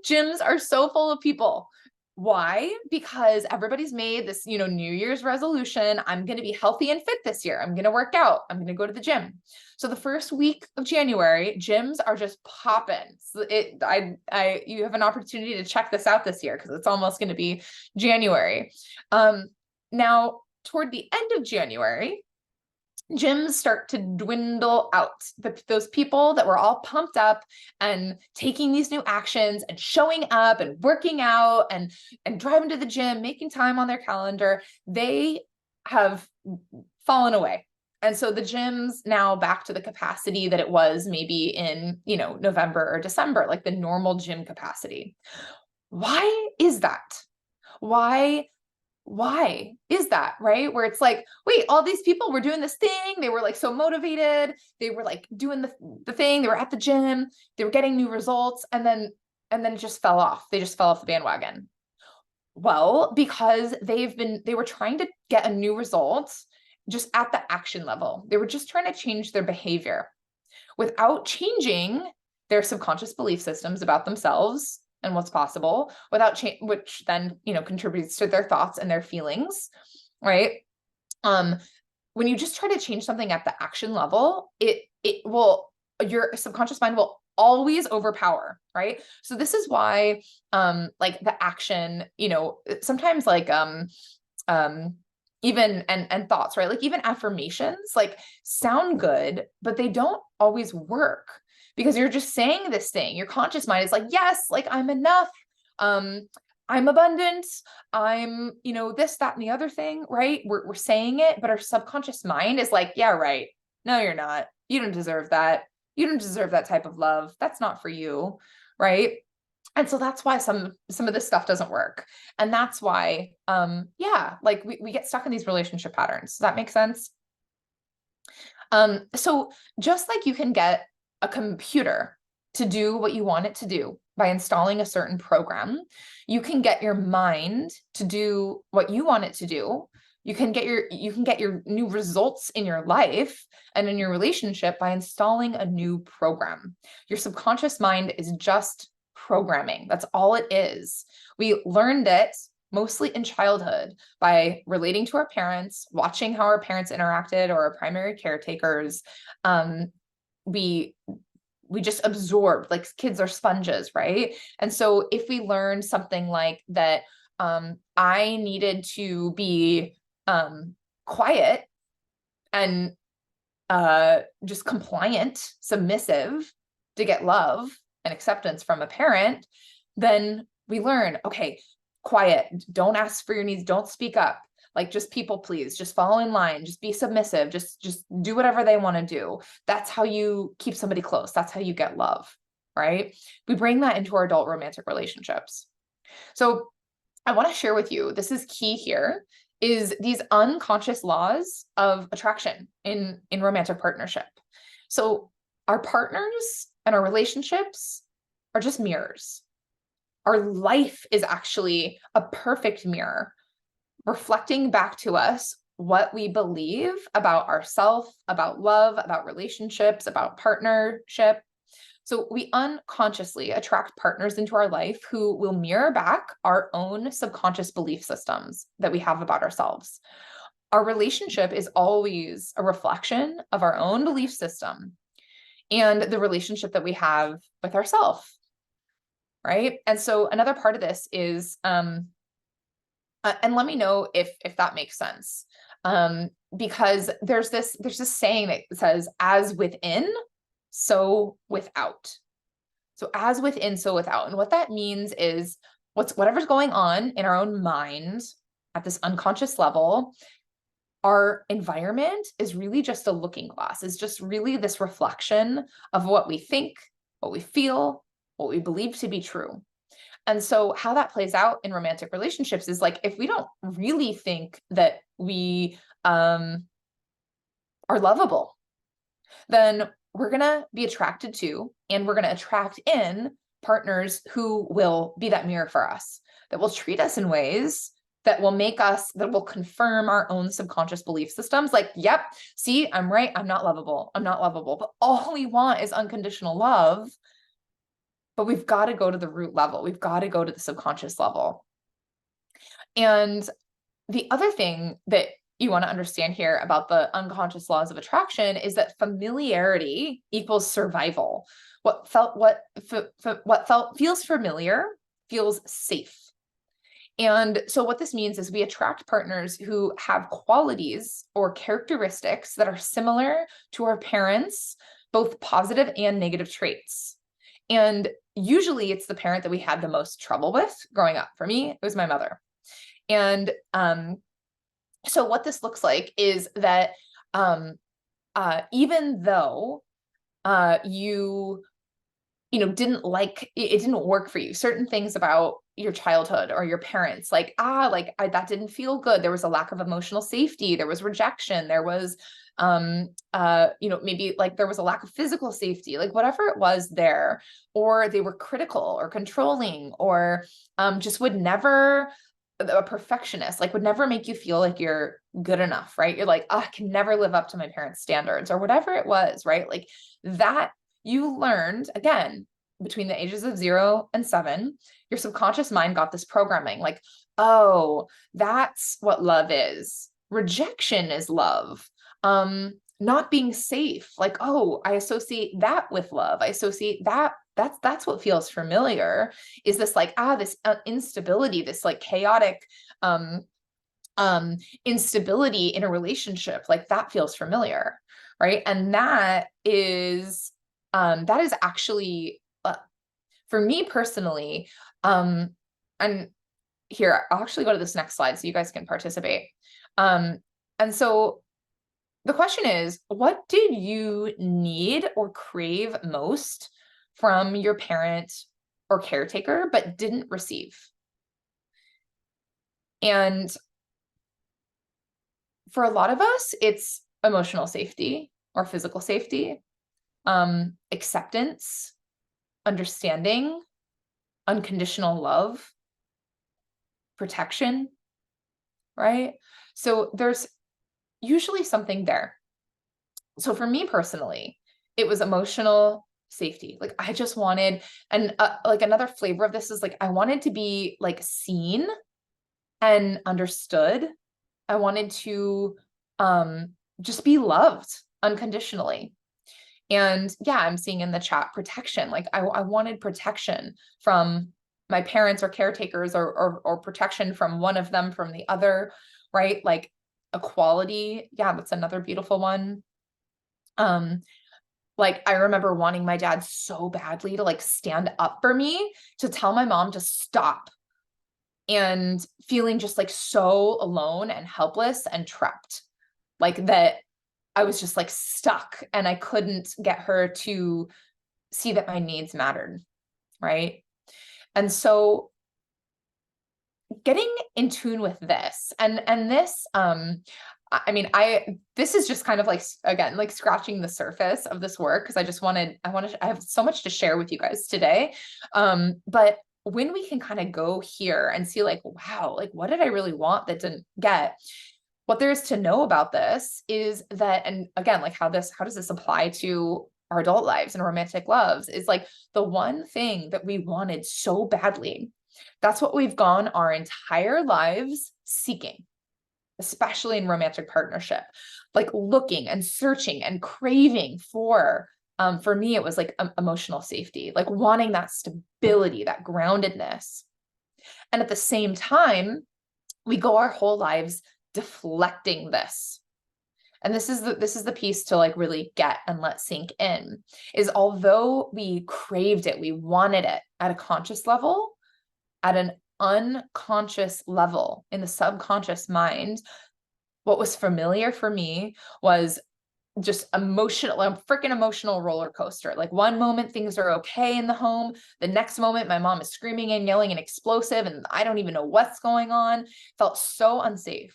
Gyms are so full of people. Why? Because everybody's made this, New Year's resolution. I'm going to be healthy and fit this year. I'm going to work out. I'm going to go to the gym. So the first week of January, gyms are just popping. So you have an opportunity to check this out this year because it's almost going to be January. Now toward the end of January, gyms start to dwindle out. Those people that were all pumped up and taking these new actions and showing up and working out and driving to the gym, making time on their calendar, they have fallen away. And so the gym's now back to the capacity that it was maybe in, November or December, like the normal gym capacity. Why is that? Why is that, right? Where it's like, wait, all these people were doing this thing. They were like so motivated. They were like doing the thing. They were at the gym. They were getting new results. And then it just fell off. They just fell off the bandwagon. Well, because they were trying to get a new result just at the action level. They were just trying to change their behavior without changing their subconscious belief systems about themselves and what's possible, without change, which then, contributes to their thoughts and their feelings, right? When you just try to change something at the action level, your subconscious mind will always overpower, right? So this is why, like the action, sometimes like, even, and thoughts, right? Like even affirmations, like sound good, but they don't always work. Because you're just saying this thing. Your conscious mind is like, yes, like I'm enough. I'm abundant. I'm, this, that, and the other thing, right? We're saying it, but our subconscious mind is like, yeah, right. No, you're not. You don't deserve that. You don't deserve that type of love. That's not for you, right? And so that's why some of this stuff doesn't work. And that's why, like we get stuck in these relationship patterns. Does that make sense? So just like you can get a computer to do what you want it to do by installing a certain program, you can get your mind to do what you want it to do. You can get your new results in your life and in your relationship by installing a new program. Your subconscious mind is just programming. That's all it is. We learned it mostly in childhood by relating to our parents, watching how our parents interacted or our primary caretakers. We just absorb, like kids are sponges, right? And so if we learn something like that, I needed to be quiet and just compliant, submissive to get love and acceptance from a parent, then we learn, okay, quiet, don't ask for your needs, don't speak up. Like just people please, just follow in line, just be submissive, just do whatever they want to do. That's how you keep somebody close. That's how you get love, right? We bring that into our adult romantic relationships. So I want to share with you, this is key here, is these unconscious laws of attraction in romantic partnership. So our partners and our relationships are just mirrors. Our life is actually a perfect mirror, reflecting back to us what we believe about ourselves, about love, about relationships, about partnership. So we unconsciously attract partners into our life who will mirror back our own subconscious belief systems that we have about ourselves. Our relationship is always a reflection of our own belief system and the relationship that we have with ourselves, right? And so another part of this is, and let me know if that makes sense, because there's this saying that says, "As within, so without." So as within, so without, and what that means is whatever's going on in our own mind at this unconscious level. Our environment is really just a looking glass. It's just really this reflection of what we think, what we feel, what we believe to be true. And so how that plays out in romantic relationships is like, if we don't really think that we are lovable, then we're going to be attracted to, and we're going to attract in partners who will be that mirror for us, that will treat us in ways that will make us, that will confirm our own subconscious belief systems. Like, yep, see, I'm right. I'm not lovable. I'm not lovable. But all we want is unconditional love. But we've got to go to the root level. We've got to go to the subconscious level. And the other thing that you want to understand here about the unconscious laws of attraction is that familiarity equals survival. What feels familiar feels safe. And so what this means is we attract partners who have qualities or characteristics that are similar to our parents, both positive and negative traits. And usually it's the parent that we had the most trouble with growing up. For me, it was my mother. And so what this looks like is that even though you didn't like, it didn't work for you, certain things about your childhood or your parents, like, that didn't feel good. There was a lack of emotional safety. There was rejection. There was, maybe like there was a lack of physical safety, like whatever it was there, or they were critical or controlling, or just would never, a perfectionist, like would never make you feel like you're good enough, right? You're like, oh, I can never live up to my parents' standards, or whatever it was, right? Like that you learned, again, between the ages of 0 and 7, your subconscious mind got this programming like, oh, that's what love is. Rejection is love. Not being safe, like, oh, I associate that with love. I associate that. That's what feels familiar, is this like, this instability, this like chaotic instability in a relationship, like that feels familiar, right? And that is actually, for me personally, and here, I'll actually go to this next slide so you guys can participate. And so the question is, what did you need or crave most from your parent or caretaker, but didn't receive? And for a lot of us, it's emotional safety or physical safety, acceptance, understanding, unconditional love, protection, right? So there's usually something there. So for me personally, it was emotional safety. Like I just wanted, and like another flavor of this is like, I wanted to be like seen and understood. I wanted to just be loved unconditionally. And yeah, I'm seeing in the chat protection. Like I wanted protection from my parents or caretakers, or protection from one of them from the other, right? Like equality. Yeah, that's another beautiful one. Like I remember wanting my dad so badly to like stand up for me, to tell my mom to stop, and feeling just like so alone and helpless and trapped, like that I was just like stuck and I couldn't get her to see that my needs mattered, right? And so getting in tune with this, and this, I mean, this is just kind of like, again, like scratching the surface of this work, because I have so much to share with you guys today. But when we can kind of go here and see like, wow, like what did I really want that didn't get? What there is to know about this is that, and again, like how does this apply to our adult lives and romantic loves, is like the one thing that we wanted so badly, that's what we've gone our entire lives seeking, especially in romantic partnership, like looking and searching and craving for me, it was like emotional safety, like wanting that stability, that groundedness. And at the same time, we go our whole lives deflecting this. And this is the piece to like really get and let sink in, is although we craved it, we wanted it at a conscious level, at an unconscious level in the subconscious mind, what was familiar for me was just emotional, a freaking emotional roller coaster. Like one moment things are okay in the home. The next moment my mom is screaming and yelling and explosive and I don't even know what's going on. Felt so unsafe.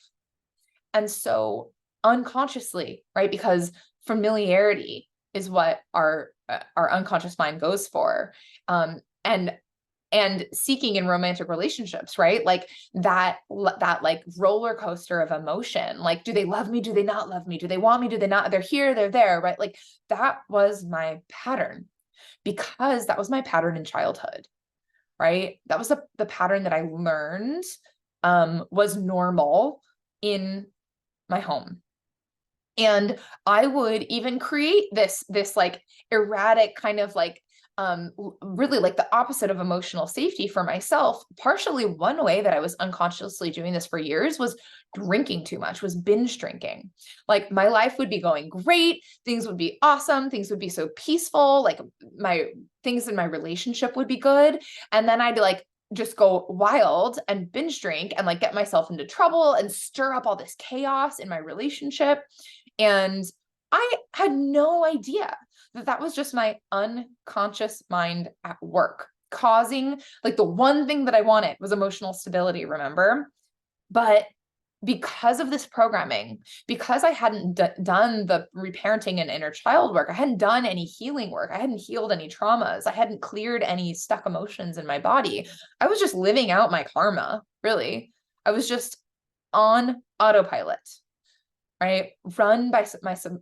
And so unconsciously, right? Because familiarity is what our unconscious mind goes for. And seeking in romantic relationships, right? Like that like roller coaster of emotion. Like, do they love me? Do they not love me? Do they want me? Do they not? They're here, they're there, right? Like that was my pattern, because that was my pattern in childhood, right? That was the pattern that I learned was normal in my home. And I would even create this like erratic kind of like really like the opposite of emotional safety for myself. Partially one way that I was unconsciously doing this for years was drinking too much, was binge drinking. Like my life would be going great, things would be awesome, things would be so peaceful, like my things in my relationship would be good, and then I'd like just go wild and binge drink and like get myself into trouble and stir up all this chaos in my relationship. And I had no idea that that was just my unconscious mind at work, causing like the one thing that I wanted was emotional stability, remember? But because of this programming, because I hadn't done the reparenting and inner child work, I hadn't done any healing work, I hadn't healed any traumas, I hadn't cleared any stuck emotions in my body. I was just living out my karma, really. I was just on autopilot, right? Run by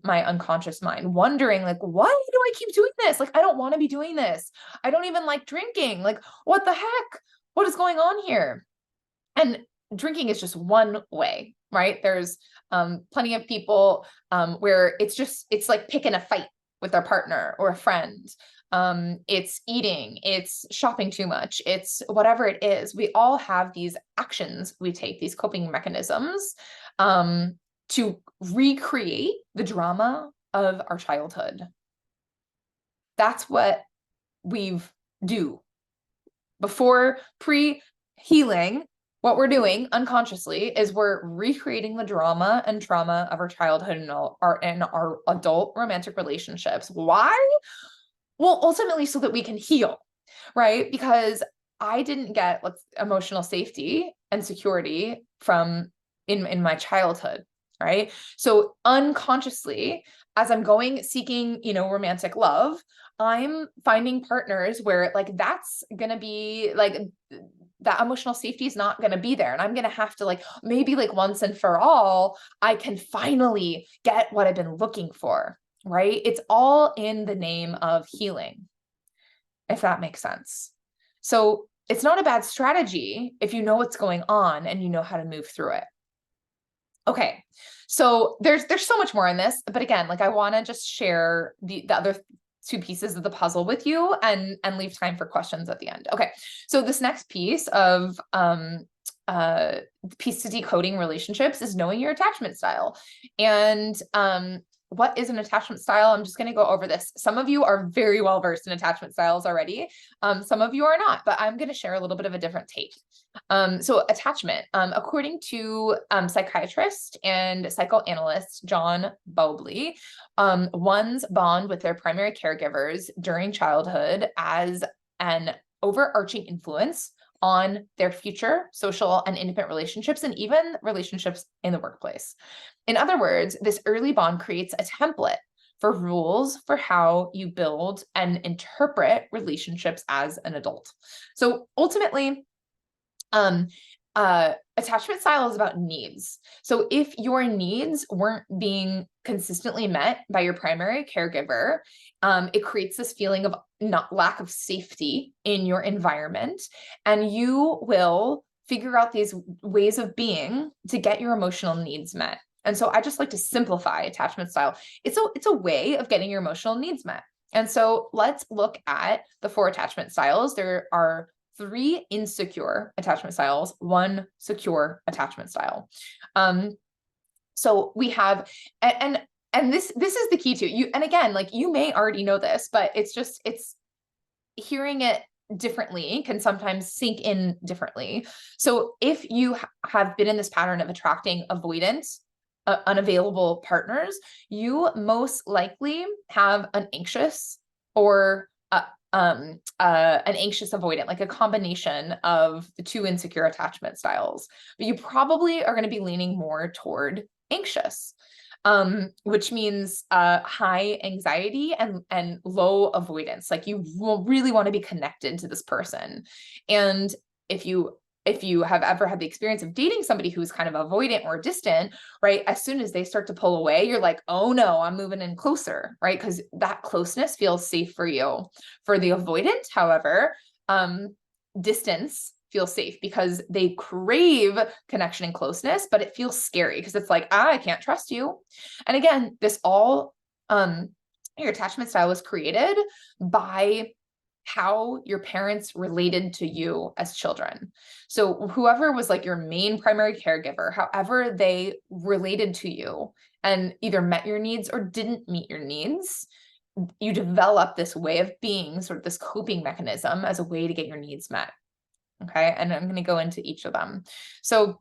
my unconscious mind, wondering like, why do I keep doing this? Like, I don't want to be doing this. I don't even like drinking. Like, what the heck? What is going on here? And drinking is just one way, right? There's plenty of people where it's like picking a fight with their partner or a friend. It's eating, it's shopping too much, it's whatever it is. We all have these actions we take, these coping mechanisms to recreate the drama of our childhood. That's what we've do before pre-healing. What we're doing unconsciously is we're recreating the drama and trauma of our childhood and our adult romantic relationships. Why? Well, ultimately so that we can heal, right? Because I didn't get emotional safety and security from in my childhood, right? So unconsciously, as I'm going seeking, romantic love, I'm finding partners where like that's gonna be like that emotional safety is not going to be there. And I'm going to have to like, maybe like once and for all, I can finally get what I've been looking for, right? It's all in the name of healing, if that makes sense. So it's not a bad strategy if you know what's going on and you know how to move through it. Okay. So there's so much more in this, but again, like I want to just share the other two pieces of the puzzle with you and leave time for questions at the end. Okay. So this next piece of piece to decoding relationships is knowing your attachment style. And what is an attachment style? I'm just going to go over this. Some of you are very well versed in attachment styles already. Some of you are not, but I'm going to share a little bit of a different take. So attachment, according to psychiatrist and psychoanalyst John Bowlby, one's bond with their primary caregivers during childhood as an overarching influence on their future social and intimate relationships and even relationships in the workplace. In other words, this early bond creates a template for rules for how you build and interpret relationships as an adult. So ultimately, attachment style is about needs. So if your needs weren't being consistently met by your primary caregiver, it creates this feeling of lack of safety in your environment, and you will figure out these ways of being to get your emotional needs met. And so I just like to simplify attachment style. It's a way of getting your emotional needs met. And so let's look at the 4 attachment styles. There are 3 insecure attachment styles, 1 secure attachment style. So we have, and this is the key to you. And again, like you may already know this, but it's hearing it differently can sometimes sink in differently. So if you have been in this pattern of attracting avoidant unavailable partners, you most likely have an anxious or an anxious avoidant, like a combination of the two insecure attachment styles. But you probably are going to be leaning more toward anxious, which means high anxiety and low avoidance. Like you will really want to be connected to this person. And if you have ever had the experience of dating somebody who's kind of avoidant or distant, right? As soon as they start to pull away, you're like, oh no, I'm moving in closer, right? Because that closeness feels safe for you. For the avoidant, however, distance feels safe because they crave connection and closeness, but it feels scary because it's like, I can't trust you. And again, this all, your attachment style was created by how your parents related to you as children. So whoever was like your main primary caregiver, however they related to you and either met your needs or didn't meet your needs, you develop this way of being, sort of this coping mechanism as a way to get your needs met. Okay. And I'm going to go into each of them. So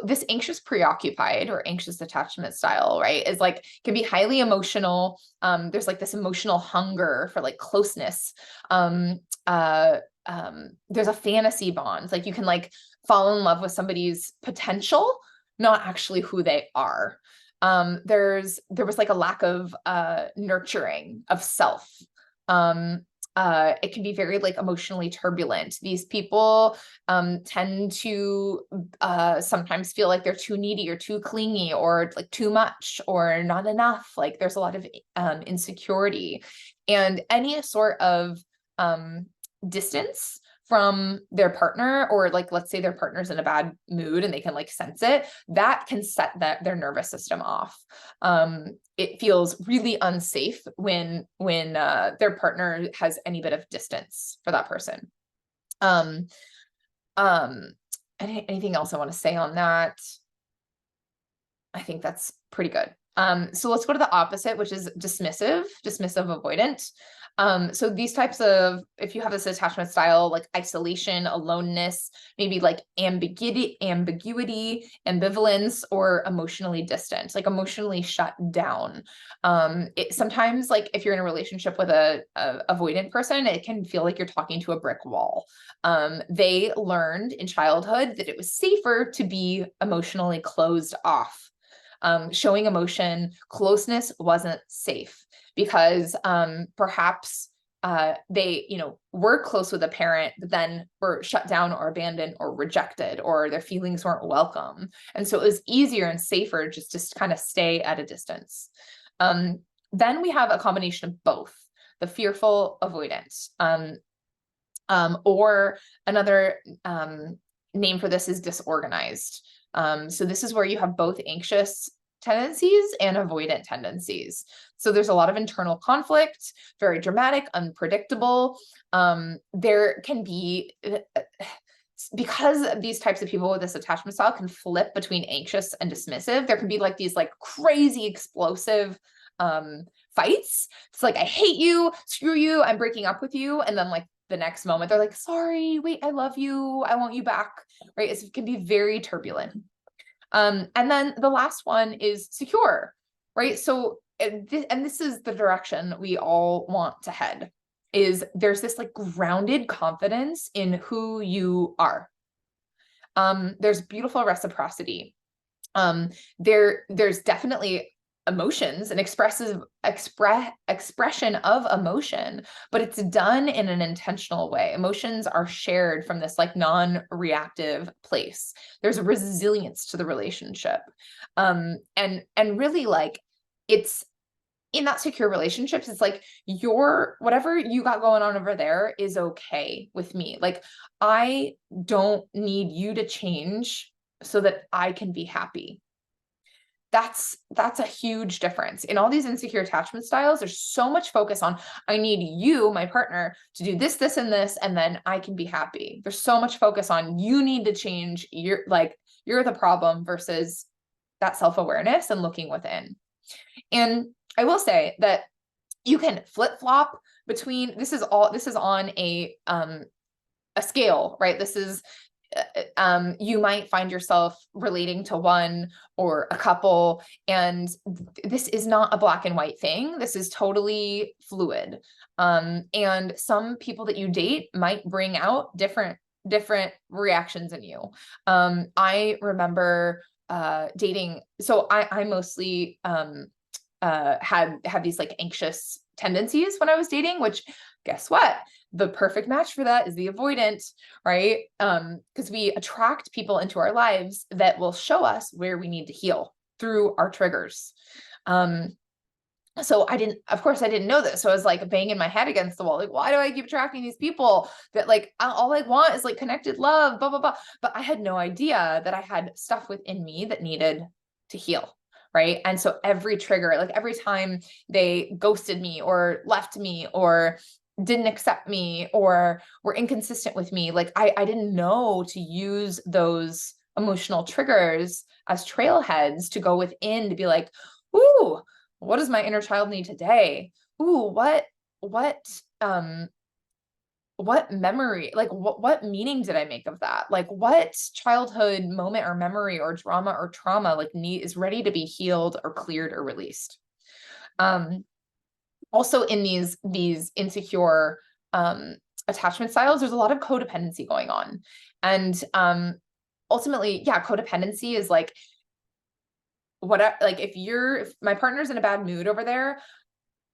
this anxious preoccupied or anxious attachment style, right, is like, can be highly emotional. There's like this emotional hunger for like closeness. There's a fantasy bond. Like you can like fall in love with somebody's potential, not actually who they are. There was like a lack of nurturing of self. It can be very like emotionally turbulent. These people tend to sometimes feel like they're too needy or too clingy or like too much or not enough. Like there's a lot of insecurity, and any sort of distance from their partner, or like, let's say their partner's in a bad mood and they can like sense it, that can set their nervous system off. It feels really unsafe when their partner has any bit of distance for that person. Anything else I want to say on that? I think that's pretty good. So let's go to the opposite, which is dismissive avoidant. So these types of, if you have this attachment style, like isolation, aloneness, maybe like ambiguity, ambivalence, or emotionally distant, like emotionally shut down. It sometimes, like if you're in a relationship with a avoidant person, it can feel like you're talking to a brick wall. They learned in childhood that it was safer to be emotionally closed off. Showing emotion, closeness wasn't safe because perhaps they, were close with a parent, but then were shut down or abandoned or rejected, or their feelings weren't welcome. And so it was easier and safer just to kind of stay at a distance. Then we have a combination of both, the fearful avoidance, or another name for this is disorganized. So this is where you have both anxious tendencies and avoidant tendencies. So there's a lot of internal conflict, very dramatic, unpredictable. There can be, because these types of people with this attachment style can flip between anxious and dismissive, there can be like these like crazy explosive fights. It's like, I hate you, screw you, I'm breaking up with you. And then like the next moment they're like, sorry, wait, I love you, I want you back, right? It can be very turbulent. And then the last one is secure, right? So, and this is the direction we all want to head, is there's this like grounded confidence in who you are. There's beautiful reciprocity. There's definitely emotions and expression of emotion, but it's done in an intentional way. Emotions are shared from this like non-reactive place. There's a resilience to the relationship. And really like it's in that secure relationships, it's like whatever you got going on over there is okay with me. Like I don't need you to change so that I can be happy. That's a huge difference. In all these insecure attachment styles, there's so much focus on, I need you, my partner, to do this, this, and this, and then I can be happy. There's so much focus on, you need to change, you're the problem, versus that self-awareness and looking within. And I will say that you can flip-flop between, this is on a scale, right? This is you might find yourself relating to one or a couple, and this is not a black and white thing. This is totally fluid. And some people that you date might bring out different reactions in you. I remember dating, so I mostly had these like anxious tendencies when I was dating, which guess what? The perfect match for that is the avoidant, right? Because we attract people into our lives that will show us where we need to heal through our triggers. So of course I didn't know this. So I was like banging my head against the wall. Like, why do I keep attracting these people that like, all I want is like connected love, blah, blah, blah. But I had no idea that I had stuff within me that needed to heal. Right. And so every trigger, like every time they ghosted me or left me or didn't accept me or were inconsistent with me, like I didn't know to use those emotional triggers as trailheads to go within to be like, ooh, what does my inner child need today? Ooh, what memory, like what meaning did I make of that? Like what childhood moment or memory or drama or trauma like is ready to be healed or cleared or released? Also in these insecure attachment styles, there's a lot of codependency going on. And ultimately, yeah, codependency is like, like if my partner's in a bad mood over there,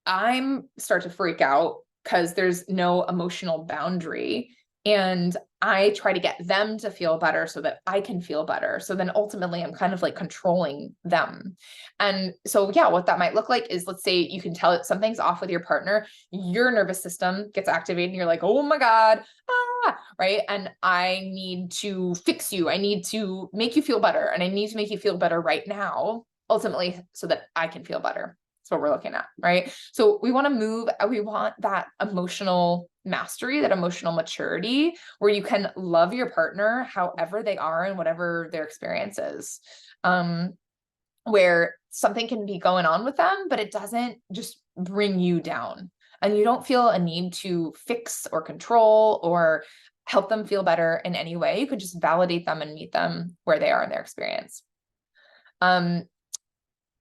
I'm start to freak out because there's no emotional boundary, and I try to get them to feel better so that I can feel better. So then ultimately I'm kind of like controlling them. And so, yeah, what that might look like is, let's say you can tell something's off with your partner, your nervous system gets activated and you're like, oh my God, right? And I need to fix you. I need to make you feel better. And I need to make you feel better right now, ultimately, so that I can feel better. That's what we're looking at, right? So we want that emotional mastery, that emotional maturity, where you can love your partner however they are and whatever their experience is. Where something can be going on with them, but it doesn't just bring you down. And you don't feel a need to fix or control or help them feel better in any way. You could just validate them and meet them where they are in their experience.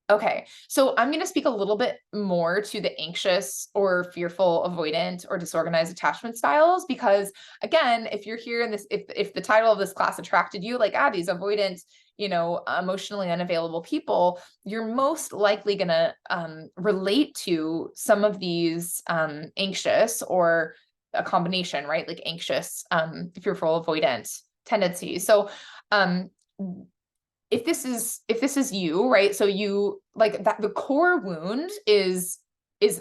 Okay, so I'm going to speak a little bit more to the anxious or fearful, avoidant, or disorganized attachment styles, because again, if you're here in this, if the title of this class attracted you, like, these avoidant, emotionally unavailable people, you're most likely going to relate to some of these anxious, or a combination, right? Like anxious, fearful, avoidant tendencies. So, if this is you, right? So you like that, the core wound is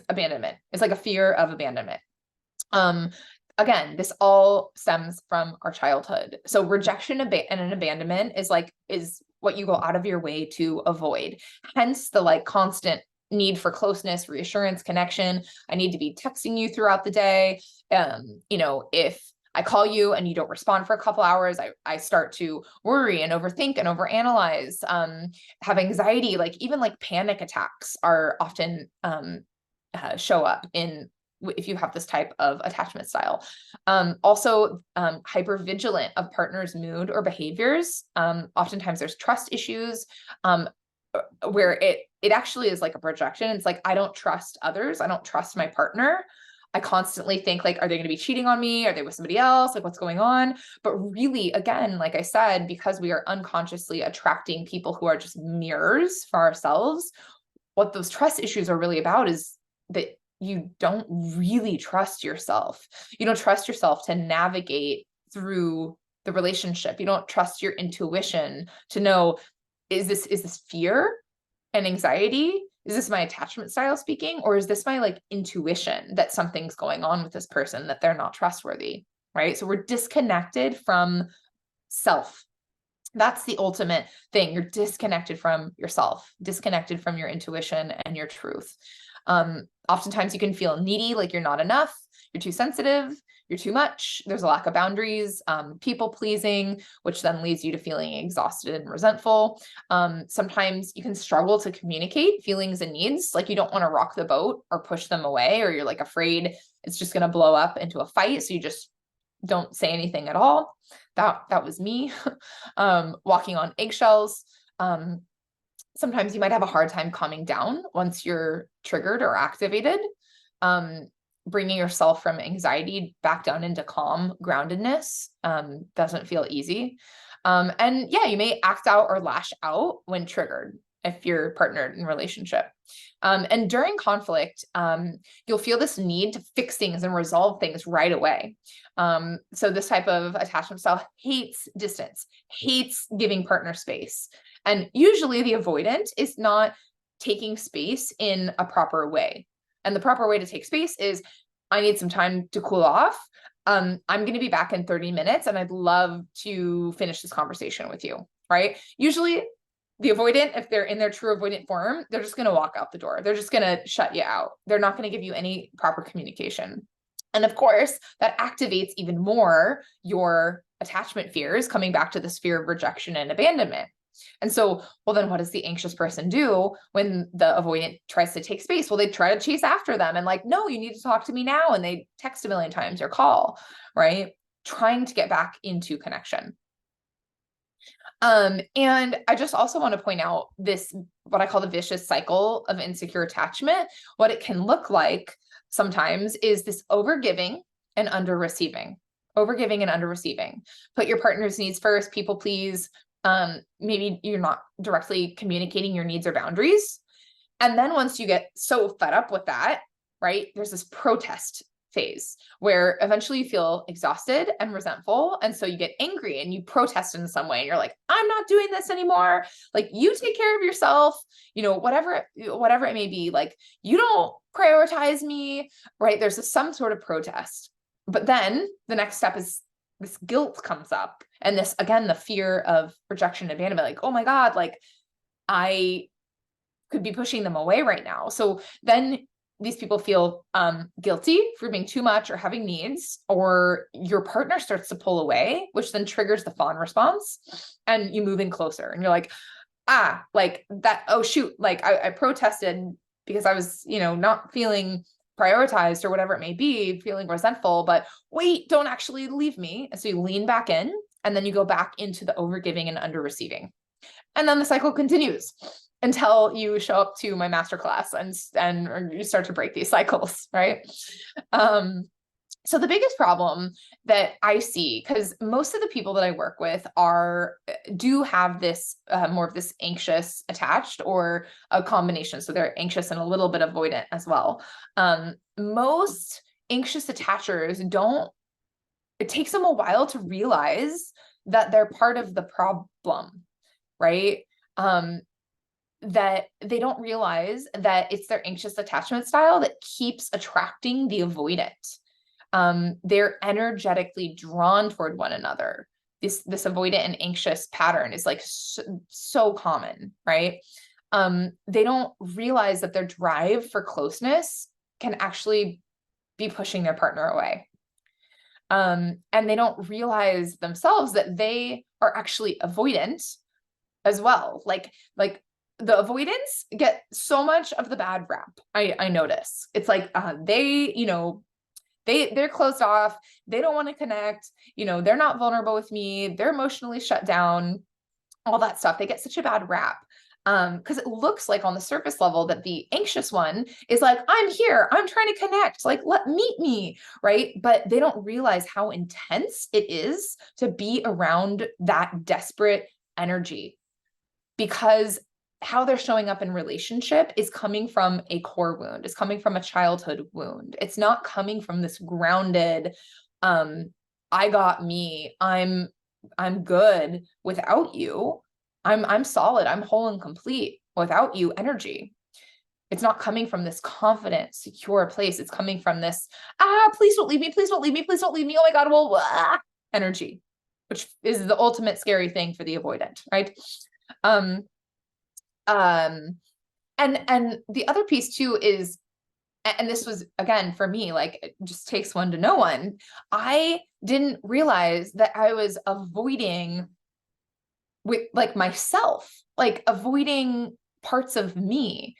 abandonment. It's like a fear of abandonment. Again, this all stems from our childhood. So rejection and an abandonment is what you go out of your way to avoid. Hence the like constant need for closeness, reassurance, connection. I need to be texting you throughout the day. If I call you and you don't respond for a couple hours, I start to worry and overthink and overanalyze, have anxiety, like even like panic attacks are often show up if you have this type of attachment style. Also, hypervigilant of partner's mood or behaviors. Oftentimes there's trust issues, where it actually is like a projection. It's like, I don't trust others. I don't trust my partner. I constantly think like, are they going to be cheating on me? Are they with somebody else? Like, what's going on? But really, again, like I said, because we are unconsciously attracting people who are just mirrors for ourselves, what those trust issues are really about is that you don't really trust yourself. You don't trust yourself to navigate through the relationship. You don't trust your intuition to know, is this fear and anxiety? Is this my attachment style speaking? Or is this my like intuition that something's going on with this person, that they're not trustworthy, right? So we're disconnected from self. That's the ultimate thing. You're disconnected from yourself, disconnected from your intuition and your truth. Oftentimes you can feel needy, like you're not enough, you're too sensitive, you're too much, there's a lack of boundaries, people pleasing, which then leads you to feeling exhausted and resentful. Sometimes you can struggle to communicate feelings and needs, like you don't want to rock the boat or push them away, or you're like afraid it's just going to blow up into a fight. So you just don't say anything at all. That was me. Walking on eggshells. Sometimes you might have a hard time calming down once you're triggered or activated. Bringing yourself from anxiety back down into calm groundedness doesn't feel easy. And yeah, you may act out or lash out when triggered if you're partnered in relationship. And during conflict, you'll feel this need to fix things and resolve things right away. So this type of attachment style hates distance, hates giving partner space. And usually the avoidant is not taking space in a proper way. And the proper way to take space is, I need some time to cool off. I'm going to be back in 30 minutes and I'd love to finish this conversation with you, right? Usually the avoidant, if they're in their true avoidant form, they're just going to walk out the door. They're just going to shut you out. They're not going to give you any proper communication. And of course, that activates even more your attachment fears, coming back to this fear of rejection and abandonment. And so, well, then what does the anxious person do when the avoidant tries to take space? Well, they try to chase after them and like, no, you need to talk to me now. And they text a million times or call, right? Trying to get back into connection. And I just also want to point out this, what I call the vicious cycle of insecure attachment. What it can look like sometimes is this overgiving and under receiving. Overgiving and under receiving. Put your partner's needs first, people please. Maybe you're not directly communicating your needs or boundaries. And then once you get so fed up with that, right, there's this protest phase where eventually you feel exhausted and resentful. And so you get angry and you protest in some way. And you're like, I'm not doing this anymore. Like, you take care of yourself, whatever it may be. Like, you don't prioritize me, right? There's some sort of protest. But then the next step is this guilt comes up. And this, again, the fear of rejection and abandonment, like, oh my God, like I could be pushing them away right now. So then these people feel guilty for being too much or having needs, or your partner starts to pull away, which then triggers the fawn response, and you move in closer and you're like, like that, oh shoot, like I protested because I was, not feeling prioritized or whatever it may be, feeling resentful, but wait, don't actually leave me. And so you lean back in, and then you go back into the overgiving and under receiving. And then the cycle continues until you show up to my masterclass and you start to break these cycles, right? So the biggest problem that I see, because most of the people that I work with do have this more of this anxious attached, or a combination. So they're anxious and a little bit avoidant as well. Most anxious attachers it takes them a while to realize that they're part of the problem, right? That they don't realize that it's their anxious attachment style that keeps attracting the avoidant. They're energetically drawn toward one another. This avoidant and anxious pattern is like so common, right? They don't realize that their drive for closeness can actually be pushing their partner away. And they don't realize themselves that they are actually avoidant as well. Like the avoidants get so much of the bad rap. I notice it's like, they're closed off. They don't want to connect. They're not vulnerable with me. They're emotionally shut down, all that stuff. They get such a bad rap. Because it looks like on the surface level that the anxious one is like, I'm here, I'm trying to connect, like, meet me, right? But they don't realize how intense it is to be around that desperate energy, because how they're showing up in relationship is coming from a core wound. It's coming from a childhood wound. It's not coming from this grounded, I got me, I'm good without you. I'm solid, I'm whole and complete without you energy. It's not coming from this confident, secure place. It's coming from this, please don't leave me, please don't leave me, please don't leave me. Oh my God, well, energy, which is the ultimate scary thing for the avoidant, right? And the other piece too is, and this was, again, for me, like, it just takes one to know one. I didn't realize that I was avoiding with like myself, like avoiding parts of me.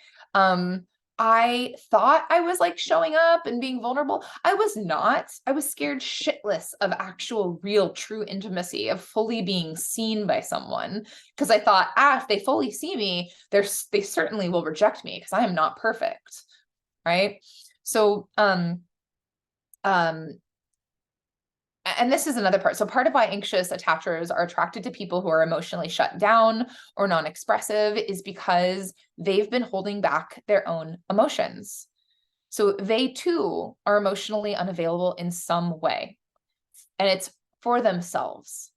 I thought I was like showing up and being vulnerable. I was not. I was scared shitless of actual, real, true intimacy, of fully being seen by someone. Because I thought, if they fully see me, they certainly will reject me because I am not perfect. Right. So, and this is another part. So part of why anxious attachers are attracted to people who are emotionally shut down or non-expressive is because they've been holding back their own emotions. So they too are emotionally unavailable in some way, and it's for themselves,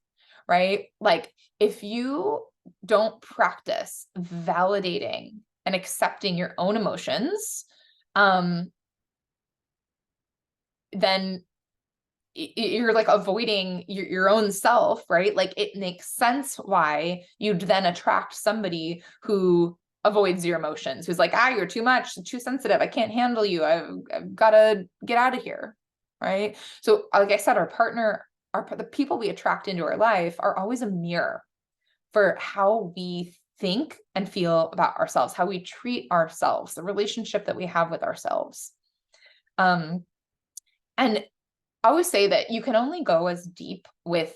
right? Like if you don't practice validating and accepting your own emotions, then you're like avoiding your own self, right? Like it makes sense why you'd then attract somebody who avoids your emotions, who's like, you're too much, too sensitive, I can't handle you, I've got to get out of here, right? So like I said, our partner, the people we attract into our life are always a mirror for how we think and feel about ourselves, how we treat ourselves, the relationship that we have with ourselves. And I always say that you can only go as deep with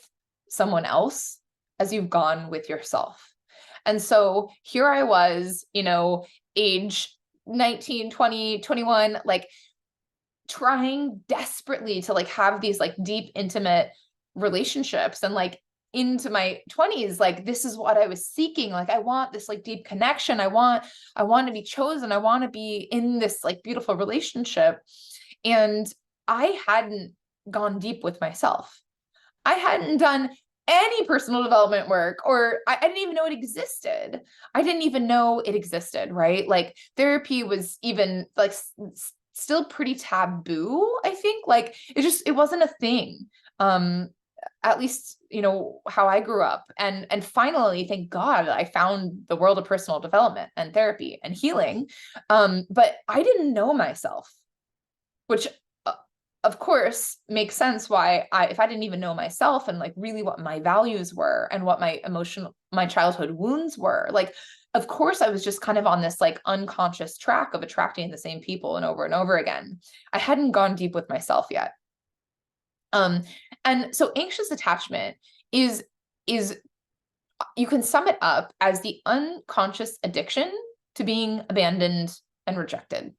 someone else as you've gone with yourself. And so here I was, age 19, 20, 21, like trying desperately to like have these like deep, intimate relationships. And like into my 20s, like this is what I was seeking. Like I want this like deep connection. I want to be chosen. I want to be in this like beautiful relationship. And I hadn't gone deep with myself. I hadn't done any personal development work, or I didn't even know it existed. I didn't even know it existed, right? Like therapy was even like still pretty taboo, I think. Like it wasn't a thing. At least, how I grew up. And finally, thank God, I found the world of personal development and therapy and healing. But I didn't know myself, which of course makes sense why if I didn't even know myself and like really what my values were and what my childhood wounds were, like, of course I was just kind of on this like unconscious track of attracting the same people and over again. I hadn't gone deep with myself yet. And so anxious attachment is you can sum it up as the unconscious addiction to being abandoned and rejected.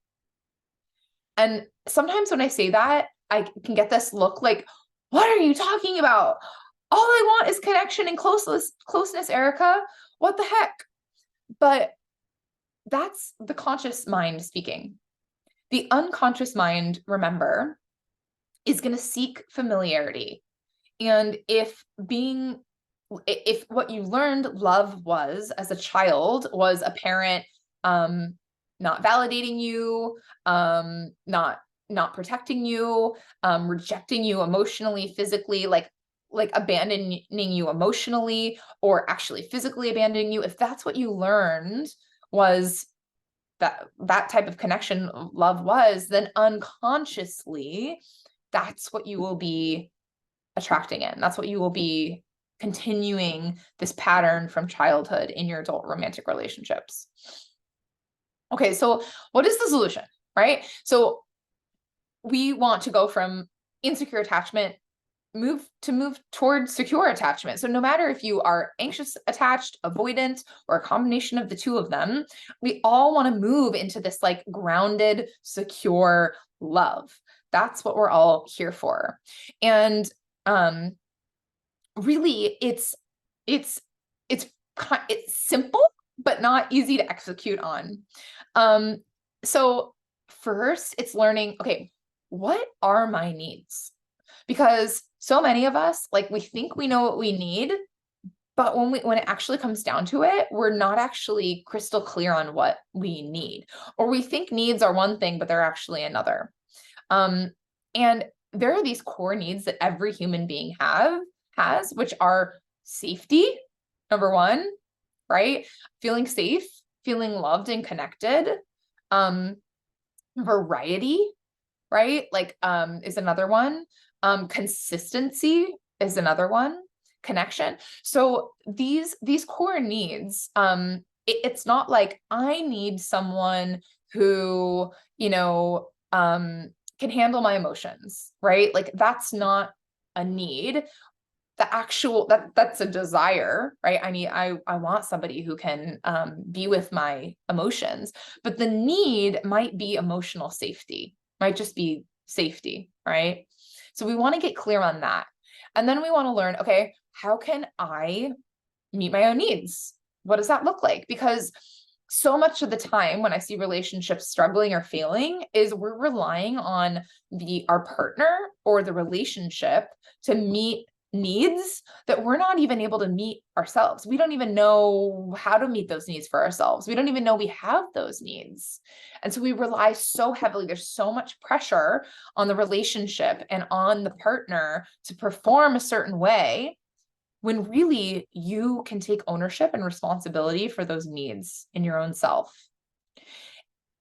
And sometimes when I say that, I can get this look like, what are you talking about? All I want is connection and closeness, Erica. What the heck? But that's the conscious mind speaking. The unconscious mind, remember, is going to seek familiarity. And if what you learned love was as a child was a parent not validating you, not protecting you, rejecting you emotionally, physically, like abandoning you emotionally, or actually physically abandoning you, if that's what you learned was that type of connection love was, then unconsciously that's what you will be attracting in. That's what you will be continuing, this pattern from childhood in your adult romantic relationships. Okay, so what is the solution, right? So we want to go from insecure attachment, move towards secure attachment. So no matter if you are anxious attached, avoidant, or a combination of the two of them, we all want to move into this like grounded, secure love. That's what we're all here for. And really it's simple, but not easy to execute on. So first it's learning, okay, what are my needs? Because so many of us, like, we think we know what we need, but when it actually comes down to it, we're not actually crystal clear on what we need, or we think needs are one thing, but they're actually another. And there are these core needs that every human being has, which are safety, number one, right? Feeling safe, feeling loved and connected. Variety, right? Like, is another one. Consistency is another one. Connection. So these core needs, it's not like I need someone who, can handle my emotions, right? Like that's not a need. That's a desire, right? I want somebody who can be with my emotions, but the need might be emotional safety, might just be safety, right? So we want to get clear on that. And then we want to learn, okay, how can I meet my own needs? What does that look like? Because so much of the time when I see relationships struggling or failing is we're relying on our partner or the relationship to meet needs that we're not even able to meet ourselves. We don't even know how to meet those needs for ourselves. We don't even know we have those needs. And so we rely so heavily, there's so much pressure on the relationship and on the partner to perform a certain way, when really you can take ownership and responsibility for those needs in your own self.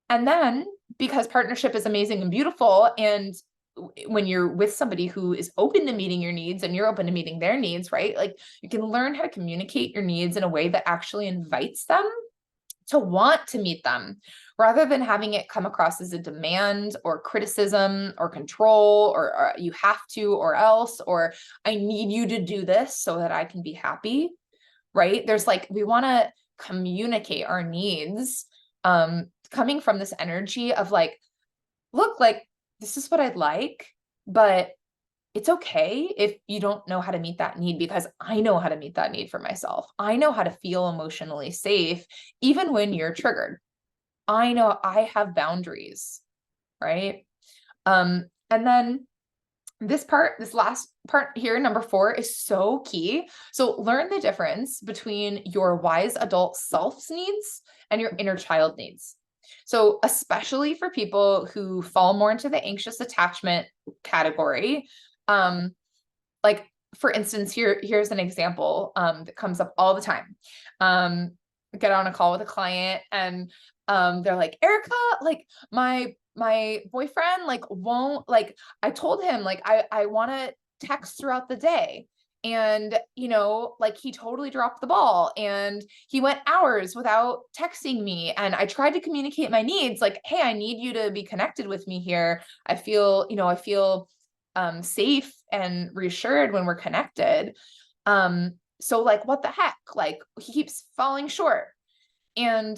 And then, because partnership is amazing and beautiful, and when you're with somebody who is open to meeting your needs and you're open to meeting their needs, right? Like you can learn how to communicate your needs in a way that actually invites them to want to meet them, rather than having it come across as a demand or criticism or control, or you have to, or else, or I need you to do this so that I can be happy, right? There's like, we want to communicate our needs, coming from this energy of like, look, like, this is what I'd like, but it's okay if you don't know how to meet that need, because I know how to meet that need for myself. I know how to feel emotionally safe, even when you're triggered. I know I have boundaries, right? And then this last part here, number 4, is so key. So learn the difference between your wise adult self's needs and your inner child needs. So especially for people who fall more into the anxious attachment category, like for instance, here's an example that comes up all the time. Get on a call with a client and they're like, Erica, like my boyfriend like won't, like I told him like I want to text throughout the day, and like he totally dropped the ball and he went hours without texting me, and I tried to communicate my needs, like, hey, I need you to be connected with me here. I feel safe and reassured when we're connected. So like, what the heck? Like he keeps falling short. And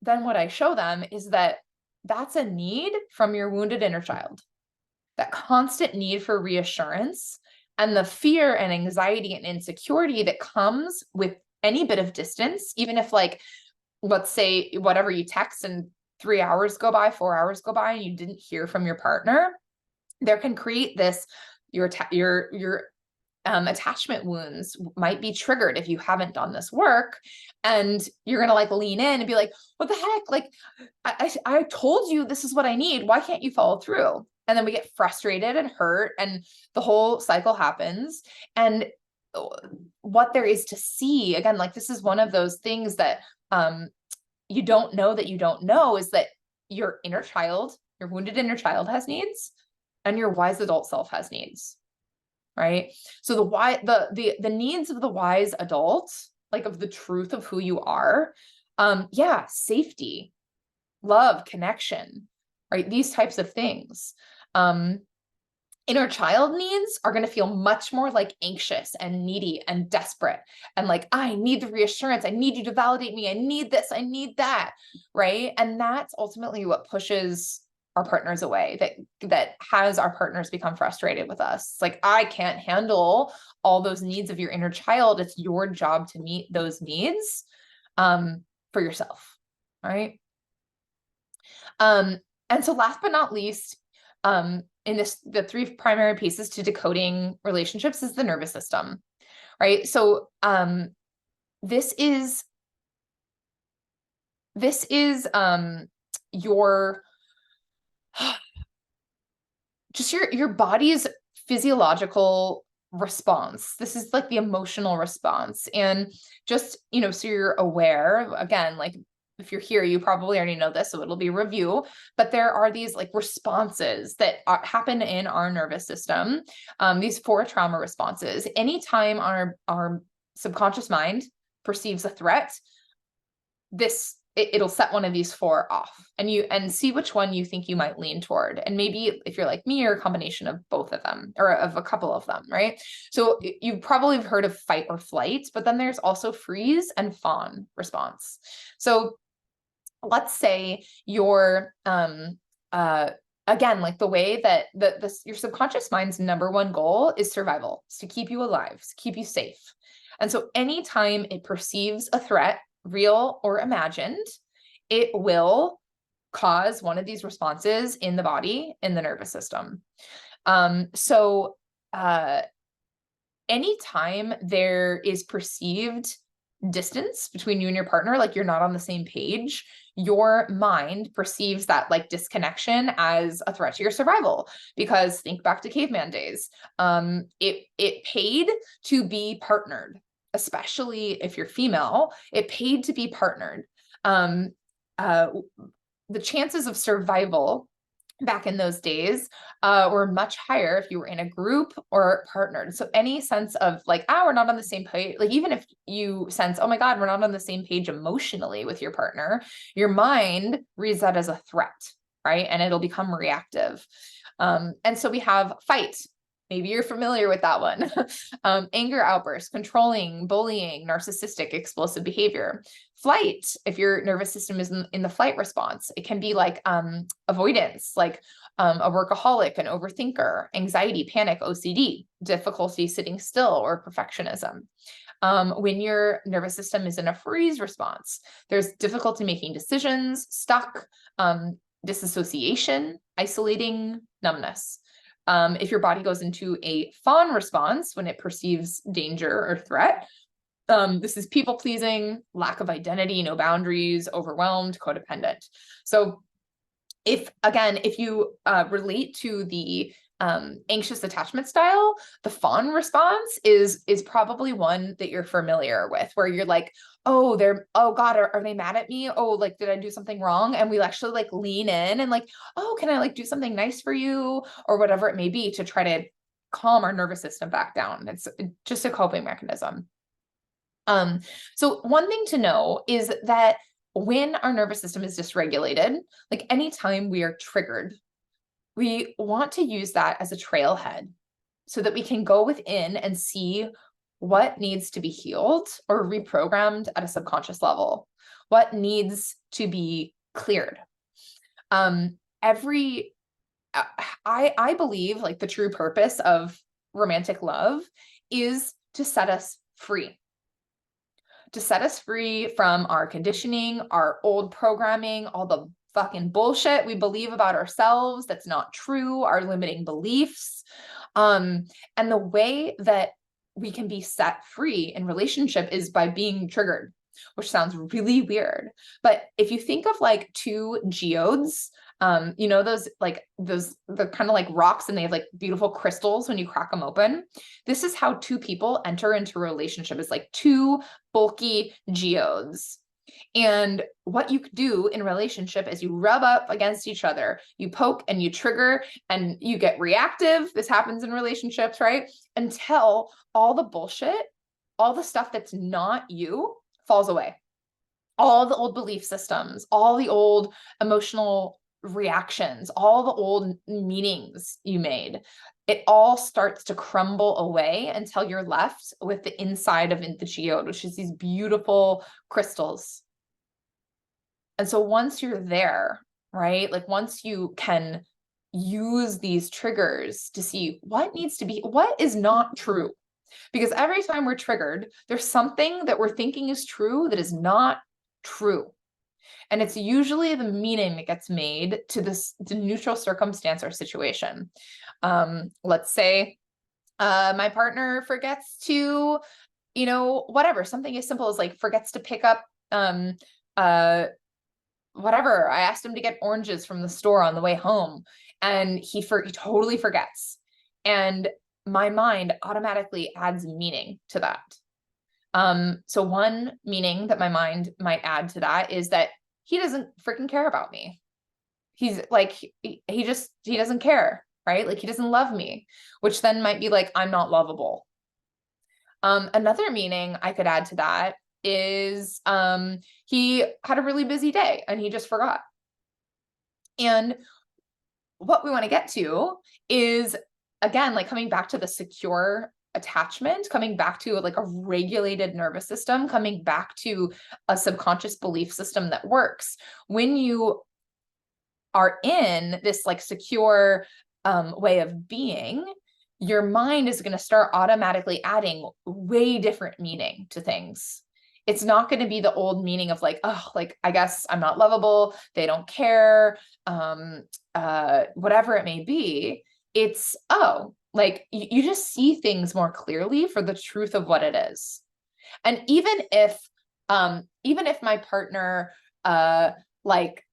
then what I show them is that that's a need from your wounded inner child, that constant need for reassurance and the fear and anxiety and insecurity that comes with any bit of distance, even if like, let's say whatever you text and 3 hours go by, 4 hours go by and you didn't hear from your partner, there can create this, your attachment wounds might be triggered if you haven't done this work, and you're going to like lean in and be like, what the heck? Like, I told you this is what I need. Why can't you follow through? And then we get frustrated and hurt, and the whole cycle happens. And what there is to see, again, like this is one of those things that you don't know that you don't know, is that your inner child, your wounded inner child has needs, and your wise adult self has needs, right? So the needs of the wise adult, like of the truth of who you are, safety, love, connection, right? These types of things. Inner child needs are going to feel much more like anxious and needy and desperate, and like, I need the reassurance. I need you to validate me. I need this. I need that. Right. And that's ultimately what pushes our partners away, that has our partners become frustrated with us. It's like, I can't handle all those needs of your inner child. It's your job to meet those needs for yourself. Right. And so last but not least, in the 3 primary pieces to decoding relationships is the nervous system, right? So this is your just your body's physiological response. This is like the emotional response. And just, so you're aware, again, like if you're here, you probably already know this, so it'll be a review, but there are these like responses that happen in our nervous system. These 4 trauma responses. Anytime our subconscious mind perceives a threat, this it'll set one of these four off, and see which one you think you might lean toward. And maybe if you're like me, or a combination of both of them, or of a couple of them, right? So you probably have heard of fight or flight, but then there's also freeze and fawn response. So let's say you're again, like the way that your subconscious mind's number one goal is survival, is to keep you alive, to keep you safe. And so anytime it perceives a threat, real or imagined, it will cause one of these responses in the body, in the nervous system. Anytime there is perceived distance between you and your partner, like you're not on the same page, your mind perceives that like disconnection as a threat to your survival. Because think back to caveman days. It paid to be partnered, especially if you're female. It paid to be partnered. The chances of survival back in those days were much higher if you were in a group or partnered. So any sense of like, we're not on the same page, like even if you sense, oh my God, we're not on the same page emotionally with your partner, your mind reads that as a threat, right? And it'll become reactive. And so we have fight. Maybe you're familiar with that one. Anger outbursts, controlling, bullying, narcissistic, explosive behavior. Flight, if your nervous system is in the flight response, it can be like avoidance, like a workaholic, an overthinker, anxiety, panic, OCD, difficulty sitting still, or perfectionism. When your nervous system is in a freeze response, there's difficulty making decisions, stuck, disassociation, isolating, numbness. If your body goes into a fawn response when it perceives danger or threat, this is people pleasing, lack of identity, no boundaries, overwhelmed, codependent. So if you relate to the anxious attachment style, the fawn response is probably one that you're familiar with, where you're like, oh God, are they mad at me? Oh, like, did I do something wrong? And we actually like lean in and like, oh, can I like do something nice for you, or whatever it may be, to try to calm our nervous system back down. It's just a coping mechanism. So one thing to know is that when our nervous system is dysregulated, like anytime we are triggered, we want to use that as a trailhead so that we can go within and see what needs to be healed or reprogrammed at a subconscious level, what needs to be cleared. I believe like the true purpose of romantic love is to set us free. To set us free from our conditioning, our old programming, all the fucking bullshit we believe about ourselves that's not true, our limiting beliefs. And the way that we can be set free in relationship is by being triggered, which sounds really weird. But if you think of like two geodes, those the kind of like rocks, and they have like beautiful crystals when you crack them open. This is how two people enter into a relationship, is like two bulky geodes. And what you do in relationship is you rub up against each other, you poke and you trigger and you get reactive. This happens in relationships, right? Until all the bullshit, all the stuff that's not you falls away. All the old belief systems, all the old emotional reactions, all the old meanings you made, it all starts to crumble away until you're left with the inside of the geode, which is these beautiful crystals. And so once you're there, right, like once you can use these triggers to see what needs to be, what is not true, because every time we're triggered, there's something that we're thinking is true that is not true. And it's usually the meaning that gets made to the neutral circumstance or situation. Let's say my partner forgets to, whatever, something as simple as like forgets to pick up whatever. I asked him to get oranges from the store on the way home, and he totally forgets. And my mind automatically adds meaning to that. So one meaning that my mind might add to that is that he doesn't freaking care about me. He's like, he doesn't care, right? Like he doesn't love me, which then might be like, I'm not lovable. Another meaning I could add to that is he had a really busy day and he just forgot. And what we want to get to is, again, like coming back to the secure attachment, coming back to like a regulated nervous system, coming back to a subconscious belief system that works. When you are in this like secure way of being, your mind is going to start automatically adding way different meaning to things. It's not going to be the old meaning of like, oh, like, I guess I'm not lovable. They don't care. Whatever it may be. It's, oh, like you just see things more clearly for the truth of what it is. And even if my partner, like,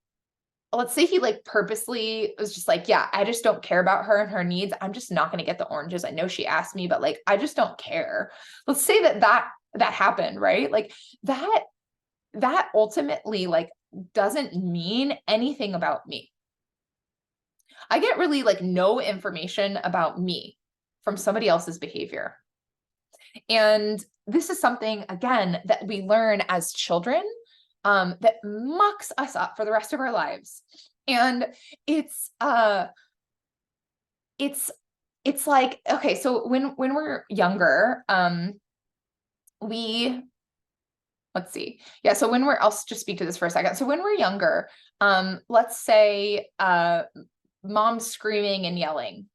let's say he like purposely was just like, yeah, I just don't care about her and her needs. I'm just not going to get the oranges. I know she asked me, but like, I just don't care. Let's say that happened, right? Like that ultimately like doesn't mean anything about me. I get really like no information about me from somebody else's behavior. And this is something, again, that we learn as children, that mucks us up for the rest of our lives. And it's like, okay, so when we're younger, let's see. Yeah, so I'll just speak to this for a second. So when we're younger, let's say mom's screaming and yelling.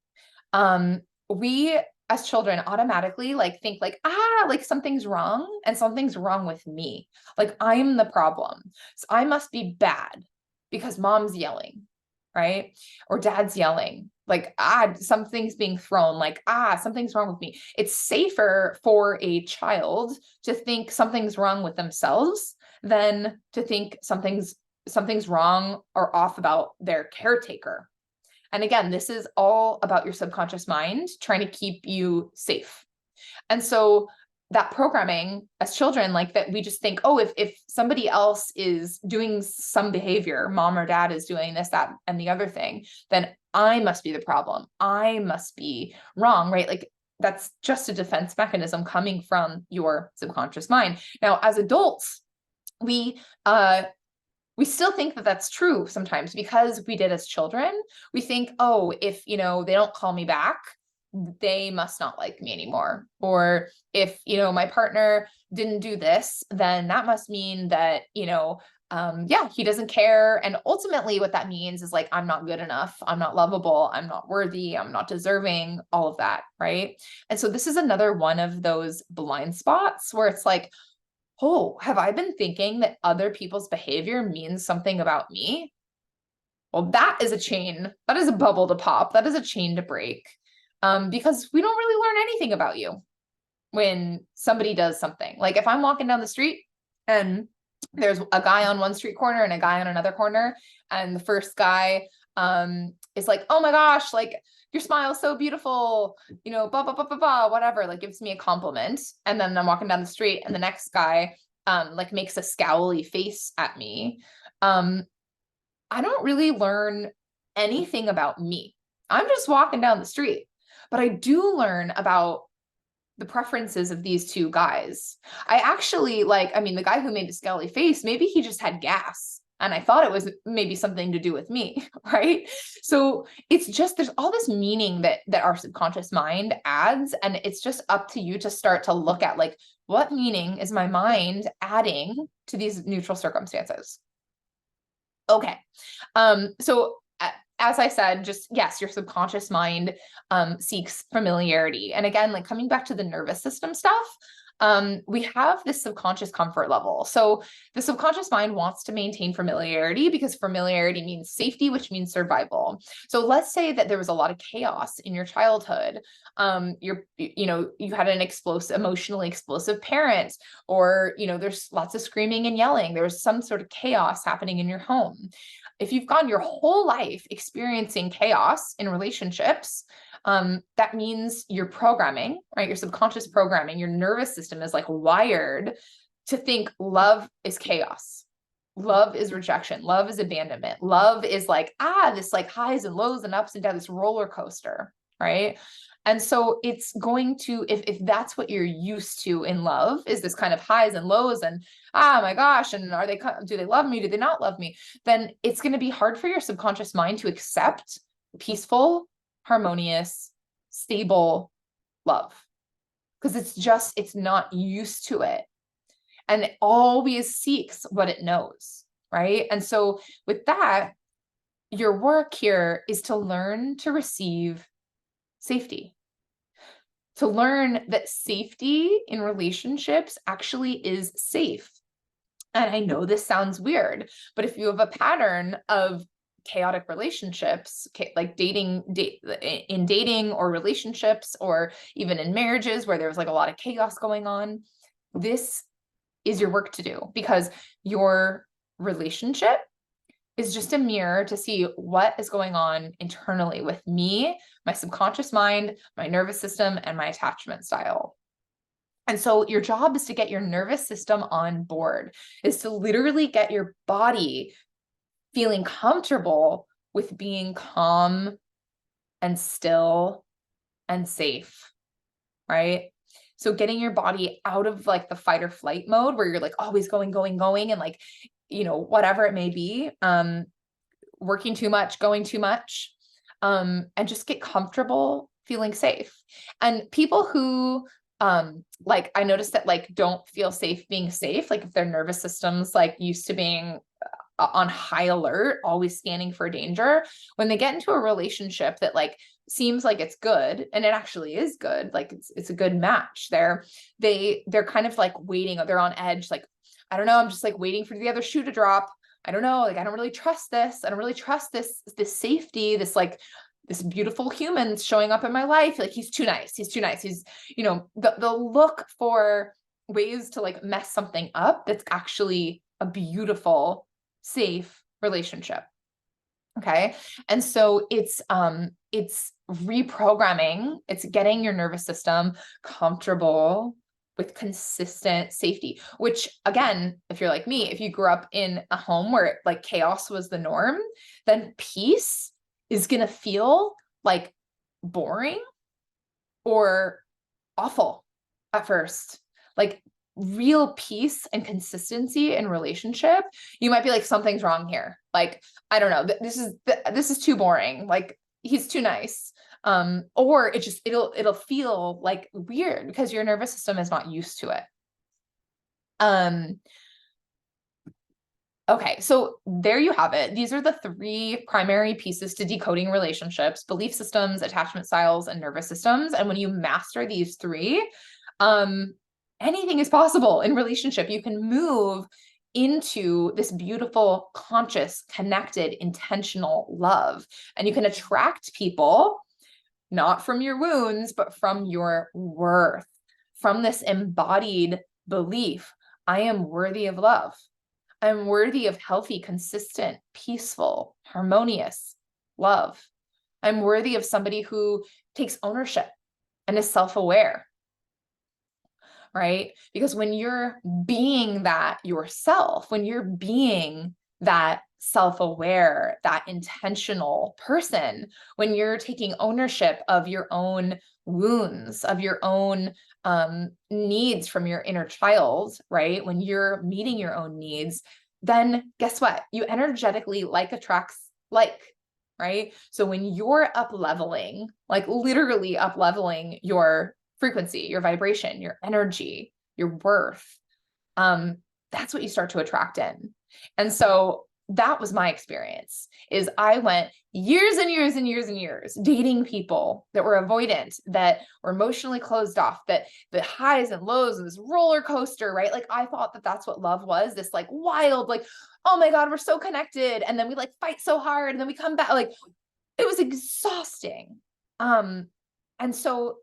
We as children automatically like think like, like something's wrong and something's wrong with me. Like I'm the problem. So I must be bad because mom's yelling, right? Or dad's yelling. Like, something's being thrown, like, something's wrong with me. It's safer for a child to think something's wrong with themselves than to think something's wrong or off about their caretaker. And again, this is all about your subconscious mind trying to keep you safe. And so that programming as children, like that, we just think, oh, if somebody else is doing some behavior, mom or dad is doing this, that, and the other thing, then I must be the problem. I must be wrong, right? Like that's just a defense mechanism coming from your subconscious mind. Now, as adults, we still think that that's true sometimes because we did as children. We think, oh, if, they don't call me back, they must not like me anymore. Or if, my partner didn't do this, then that must mean that, he doesn't care. And ultimately what that means is like, I'm not good enough. I'm not lovable. I'm not worthy. I'm not deserving, all of that. Right. And so this is another one of those blind spots where it's like, oh, have I been thinking that other people's behavior means something about me? Well, that is a chain. That is a bubble to pop. That is a chain to break. Because we don't really learn anything about you when somebody does something. Like if I'm walking down the street and there's a guy on one street corner and a guy on another corner, and the first guy is like, oh my gosh, like your smile is so beautiful, blah, blah, blah, blah, blah, whatever, like gives me a compliment. And then I'm walking down the street and the next guy like makes a scowly face at me. I don't really learn anything about me. I'm just walking down the street, but I do learn about the preferences of these two guys. I actually the guy who made the scowly face, maybe he just had gas. And I thought it was maybe something to do with me, right? So it's just, there's all this meaning that our subconscious mind adds. And it's just up to you to start to look at like, what meaning is my mind adding to these neutral circumstances? Okay. So as I said, just yes, your subconscious mind seeks familiarity. And again, like coming back to the nervous system stuff, we have this subconscious comfort level. So the subconscious mind wants to maintain familiarity because familiarity means safety, which means survival. So let's say that there was a lot of chaos in your childhood. You had an emotionally explosive parent, or, there's lots of screaming and yelling. There was some sort of chaos happening in your home. If you've gone your whole life experiencing chaos in relationships, that means your programming, right? Your subconscious programming, your nervous system is like wired to think love is chaos. Love is rejection. Love is abandonment. Love is like, this like highs and lows and ups and downs, this roller coaster, right? And so it's going to, if that's what you're used to in love, is this kind of highs and lows and, oh my gosh, and do they love me? Do they not love me? Then it's going to be hard for your subconscious mind to accept peaceful, harmonious, stable love, because it's not used to it. And it always seeks what it knows, right? And so with that, your work here is to learn to receive safety, to learn that safety in relationships actually is safe. And I know this sounds weird, but if you have a pattern of chaotic relationships, like dating or relationships, or even in marriages where there's like a lot of chaos going on, this is your work to do, because your relationship is just a mirror to see what is going on internally with me, my subconscious mind, my nervous system, and my attachment style. And so your job is to get your nervous system on board, is to literally get your body feeling comfortable with being calm and still and safe, right? So getting your body out of like the fight or flight mode where you're like always going, and like, whatever it may be, working too much, going too much, and just get comfortable feeling safe. And people who, like, I noticed that like don't feel safe being safe, like if their nervous system's like used to being on high alert, always scanning for danger, when they get into a relationship that like seems like it's good, and it actually is good, like it's a good match, they're kind of like waiting, they're on edge, like, I don't know, I'm just like waiting for the other shoe to drop. I don't know, like I don't really trust this. I don't really trust this safety, this beautiful human showing up in my life. Like he's too nice. He's, they'll look for ways to like mess something up that's actually a beautiful, safe relationship. Okay. And so it's reprogramming, it's getting your nervous system comfortable with consistent safety, which again, if you're like me, if you grew up in a home where like chaos was the norm, then peace is going to feel like boring or awful at first. Like real peace and consistency in relationship, you might be like, something's wrong here. Like, I don't know, this is too boring. Like he's too nice. Or it'll feel like weird because your nervous system is not used to it. Okay, so there you have it. These are the 3 primary pieces to decoding relationships: belief systems, attachment styles, and nervous systems. And when you master these 3, anything is possible in relationship. You can move into this beautiful, conscious, connected, intentional love. And you can attract people not from your wounds, but from your worth, from this embodied belief: I am worthy of love. I'm worthy of healthy, consistent, peaceful, harmonious love. I'm worthy of somebody who takes ownership and is self-aware, right? Because when you're being that yourself, when you're being that self-aware, that intentional person, when you're taking ownership of your own wounds, of your own needs from your inner child, right? When you're meeting your own needs, then guess what? You energetically like attracts like, right? So when you're up leveling, like literally up leveling your frequency, your vibration, your energy, your worth, that's what you start to attract in. And so that was my experience, is I went years and years and years and years dating people that were avoidant, that were emotionally closed off, that the highs and lows of this roller coaster, right? Like I thought that that's what love was, this like wild, like, oh my God, we're so connected. And then we like fight so hard and then we come back, like it was exhausting. And so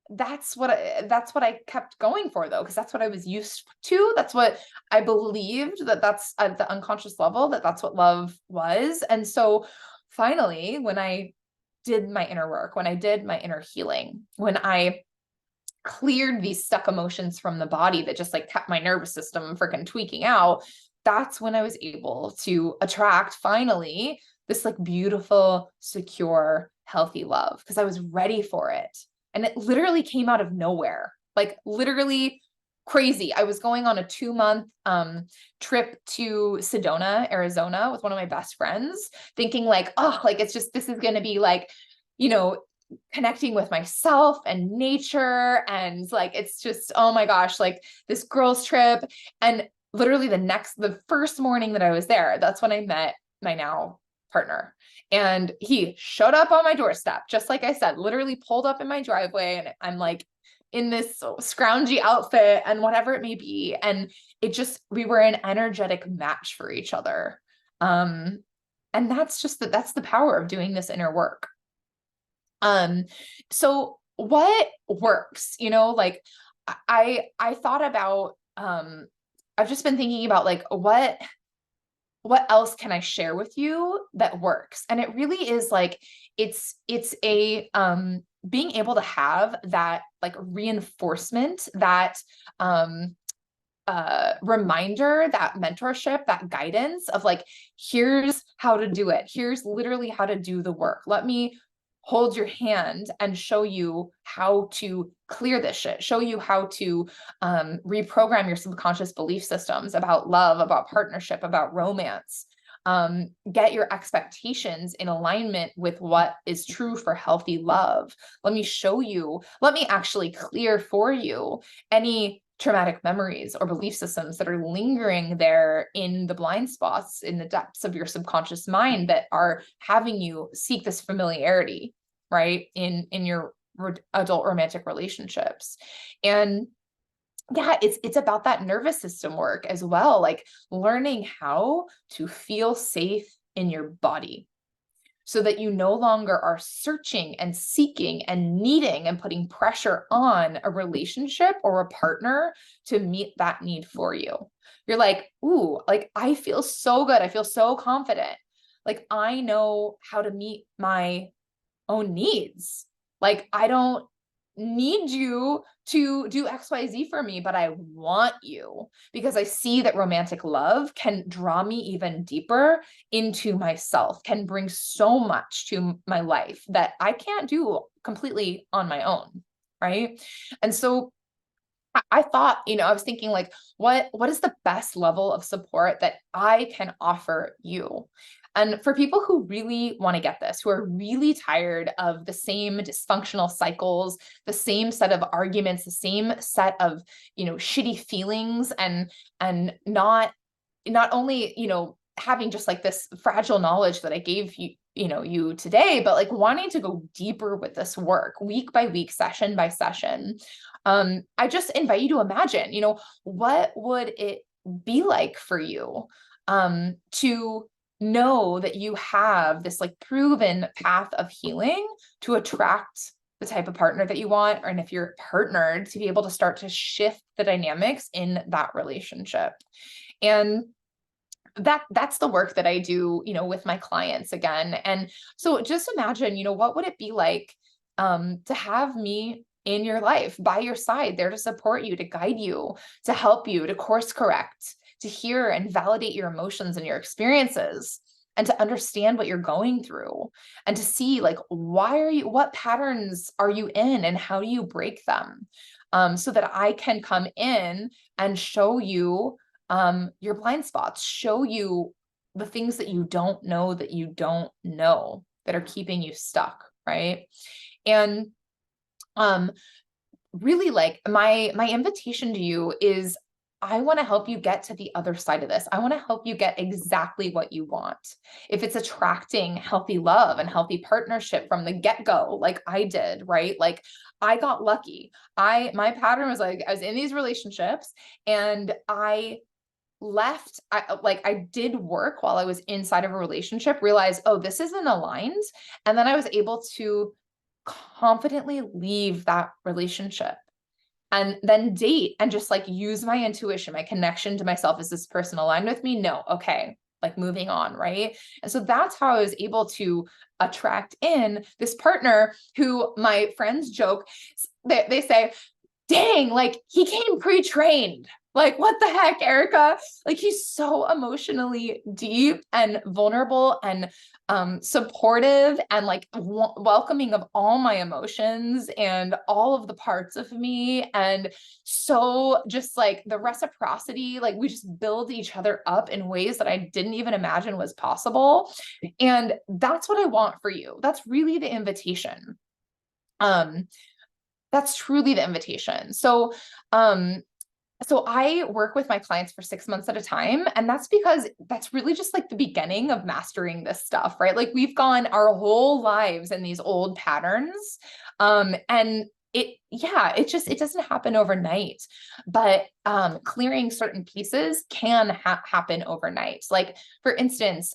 that's what I kept going for, though, because that's what I was used to. That's what I believed, that's at the unconscious level, that's what love was. And so finally, when I did my inner work, when I did my inner healing, when I cleared these stuck emotions from the body that just like kept my nervous system freaking tweaking out, that's when I was able to attract finally this like beautiful, secure, healthy love, because I was ready for it. And it literally came out of nowhere, like literally crazy. I was going on a 2-month trip to Sedona, Arizona with one of my best friends, thinking like, oh, like it's just, this is going to be like, you know, connecting with myself and nature. And like, it's just, oh my gosh, like this girls trip. And literally the first morning that I was there, that's when I met my now partner. And he showed up on my doorstep, just like I said, literally pulled up in my driveway. And I'm like in this scroungy outfit and whatever it may be. And it just, we were an energetic match for each other. And that's the power of doing this inner work. So what works, like I thought about, I've just been thinking about like, what else can I share with you that works? And it really is like, it's a, being able to have that like reinforcement, that, reminder, that mentorship, that guidance of like, here's how to do it. Here's literally how to do the work. Let me hold your hand and show you how to clear this shit, show you how to reprogram your subconscious belief systems about love, about partnership, about romance. Get your expectations in alignment with what is true for healthy love. Let me show you, let me actually clear for you any traumatic memories or belief systems that are lingering there in the blind spots in the depths of your subconscious mind that are having you seek this familiarity, right, in your adult romantic relationships. And yeah, it's about that nervous system work as well, like learning how to feel safe in your body, so that you no longer are searching and seeking and needing and putting pressure on a relationship or a partner to meet that need for you. You're like, ooh, like I feel so good. I feel so confident. Like I know how to meet my own needs. Like I don't need you to do XYZ for me, but I want you, because I see that romantic love can draw me even deeper into myself, can bring so much to my life that I can't do completely on my own, right? And so I thought, I was thinking like, what is the best level of support that I can offer you? And for people who really want to get this, who are really tired of the same dysfunctional cycles, the same set of arguments, the same set of, shitty feelings, and not only, having just like this fragile knowledge that I gave you, you today, but like wanting to go deeper with this work week by week, session by session. I just invite you to imagine, what would it be like for you, to know that you have this like proven path of healing to attract the type of partner that you want, or and if you're partnered, to be able to start to shift the dynamics in that relationship. And that's the work that I do, with my clients again. And so just imagine, what would it be like, to have me in your life, by your side, there to support you, to guide you, to help you, to course correct, to hear and validate your emotions and your experiences, and to understand what you're going through, and to see like, what patterns are you in and how do you break them? So that I can come in and show you your blind spots, show you the things that you don't know that are keeping you stuck, right? And really like my invitation to you is, I want to help you get to the other side of this. I want to help you get exactly what you want. If it's attracting healthy love and healthy partnership from the get-go, like I did, right? Like I got lucky. My pattern was like, I was in these relationships and I left, I did work while I was inside of a relationship, realized, oh, this isn't aligned. And then I was able to confidently leave that relationship and then date and just like use my intuition, my connection to myself. Is this person aligned with me? No. Okay. Like moving on. Right. And so that's how I was able to attract in this partner who my friends joke, they say, dang, like he came pre-trained. Like, what the heck, Erica? Like, he's so emotionally deep and vulnerable and supportive and like welcoming of all my emotions and all of the parts of me. And so just like the reciprocity, like we just build each other up in ways that I didn't even imagine was possible. And that's what I want for you. That's really the invitation. That's truly the invitation. So I work with my clients for 6 months at a time. And that's because that's really just like the beginning of mastering this stuff, right? Like we've gone our whole lives in these old patterns. And it doesn't happen overnight, but clearing certain pieces can happen overnight. Like for instance,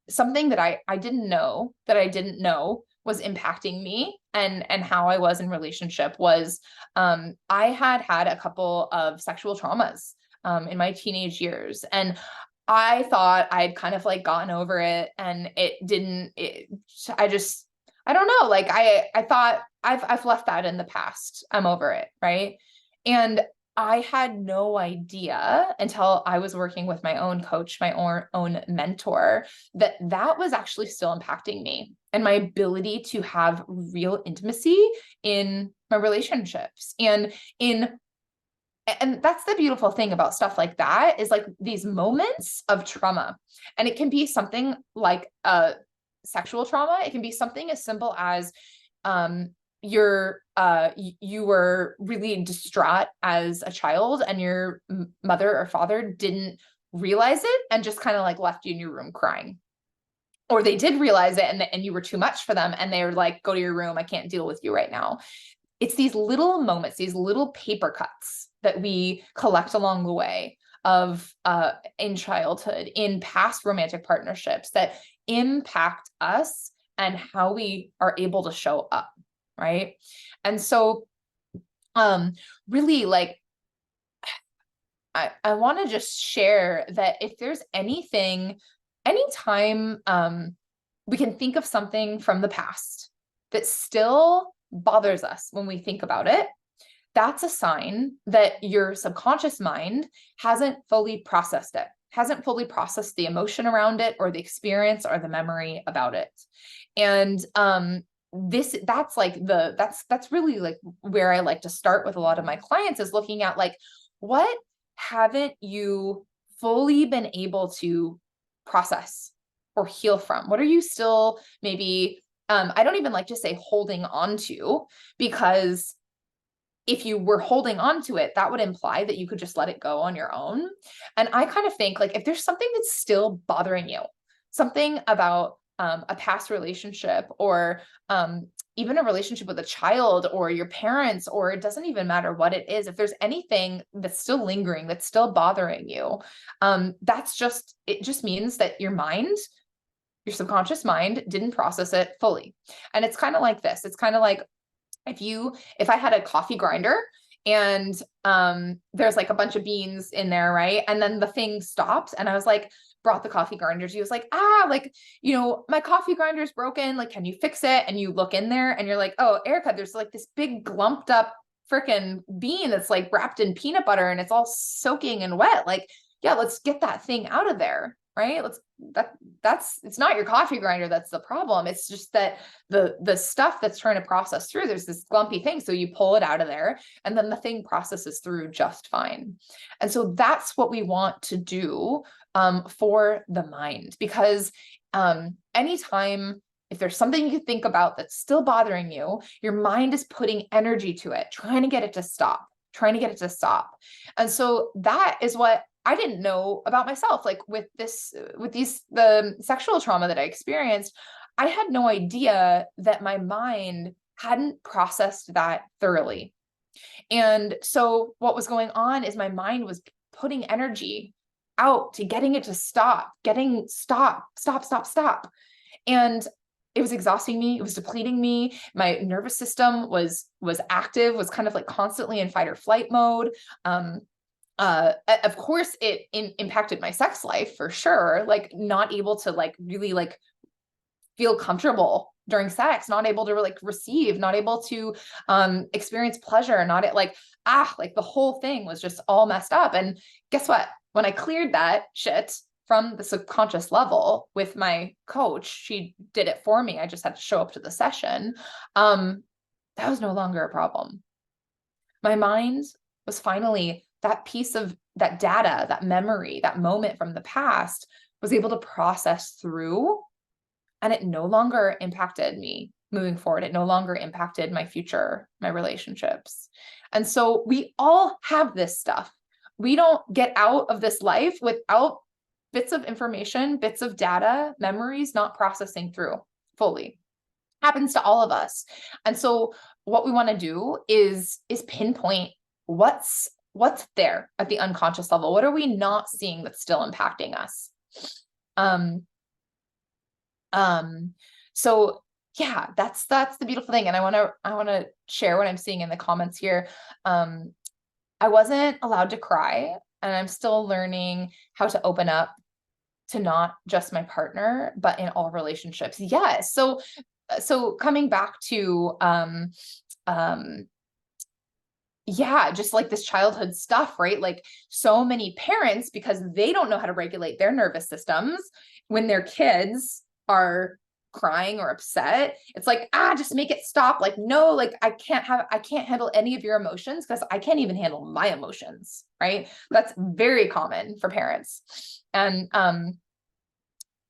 something that I didn't know was impacting me and how I was in relationship was I had a couple of sexual traumas in my teenage years, and I thought I'd kind of like gotten over it, and I don't know, like I thought I've left that in the past. I'm over it, right? And I had no idea until I was working with my own coach, my own mentor, that that was actually still impacting me and my ability to have real intimacy in my relationships. And that's the beautiful thing about stuff like that, is like these moments of trauma. And it can be something like a sexual trauma. It can be something as simple as you were really distraught as a child and your mother or father didn't realize it and just kind of like left you in your room crying. Or they did realize it and you were too much for them and they were like, go to your room, I can't deal with you right now. It's these little moments, these little paper cuts that we collect along the way of in childhood, in past romantic partnerships, that impact us and how we are able to show up, right? And so really, like, I want to just share that if there's anything, anytime we can think of something from the past that still bothers us when we think about it, that's a sign that your subconscious mind hasn't fully processed it, hasn't fully processed the emotion around it or the experience or the memory about it. And that's really like where I like to start with a lot of my clients, is looking at like, what haven't you fully been able to process or heal from? What are you still maybe, I don't even like to say holding on to, because if you were holding on to it, that would imply that you could just let it go on your own. And I kind of think like if there's something that's still bothering you, something about a past relationship, or even a relationship with a child or your parents, or it doesn't even matter what it is, if there's anything that's still lingering, that's still bothering you, it just means that your subconscious mind didn't process it fully. And it's kind of like this. It's kind of like, if I had a coffee grinder and there's like a bunch of beans in there, right? And then the thing stops and I was like, brought the coffee grinder to you, was like, like, my coffee grinder is broken. Like, can you fix it? And you look in there and you're like, oh, Erica, there's like this big glumped up freaking bean that's like wrapped in peanut butter and it's all soaking and wet. Like, yeah, let's get that thing out of there. Right? It's not your coffee grinder that's the problem. It's just that the stuff that's trying to process through, there's this glumpy thing. So you pull it out of there and then the thing processes through just fine. And so that's what we want to do for the mind, because anytime, if there's something you think about that's still bothering you, your mind is putting energy to it, trying to get it to stop. And so that is what I didn't know about myself. Like with the sexual trauma that I experienced, I had no idea that my mind hadn't processed that thoroughly. And so what was going on is my mind was putting energy out to getting it to stop. And it was exhausting me. It was depleting me. My nervous system was active, was kind of like constantly in fight or flight mode. Of course it impacted my sex life for sure, like not able to like really like feel comfortable during sex, not able to like receive, not able to experience pleasure, not like the whole thing was just all messed up. And guess what? When I cleared that shit from the subconscious level with my coach, she did it for me. I just had to show up to the session. That was no longer a problem. My mind was finally, that piece of that data, that memory, that moment from the past was able to process through, and it no longer impacted me moving forward. It no longer impacted my future, my relationships. And so we all have this stuff. We don't get out of this life without bits of information, bits of data, memories not processing through fully. Happens to all of us. And so what we want to do is pinpoint what's there at the unconscious level. What are we not seeing that's still impacting us? So yeah, that's the beautiful thing. And I want to share what I'm seeing in the comments here. I wasn't allowed to cry, and I'm still learning how to open up to not just my partner, but in all relationships. Yes. So coming back to, yeah, just like this childhood stuff, right? Like so many parents, because they don't know how to regulate their nervous systems when their kids are crying or upset, it's like, just make it stop. Like, no, like I can't handle any of your emotions because I can't even handle my emotions, right? That's very common for parents. And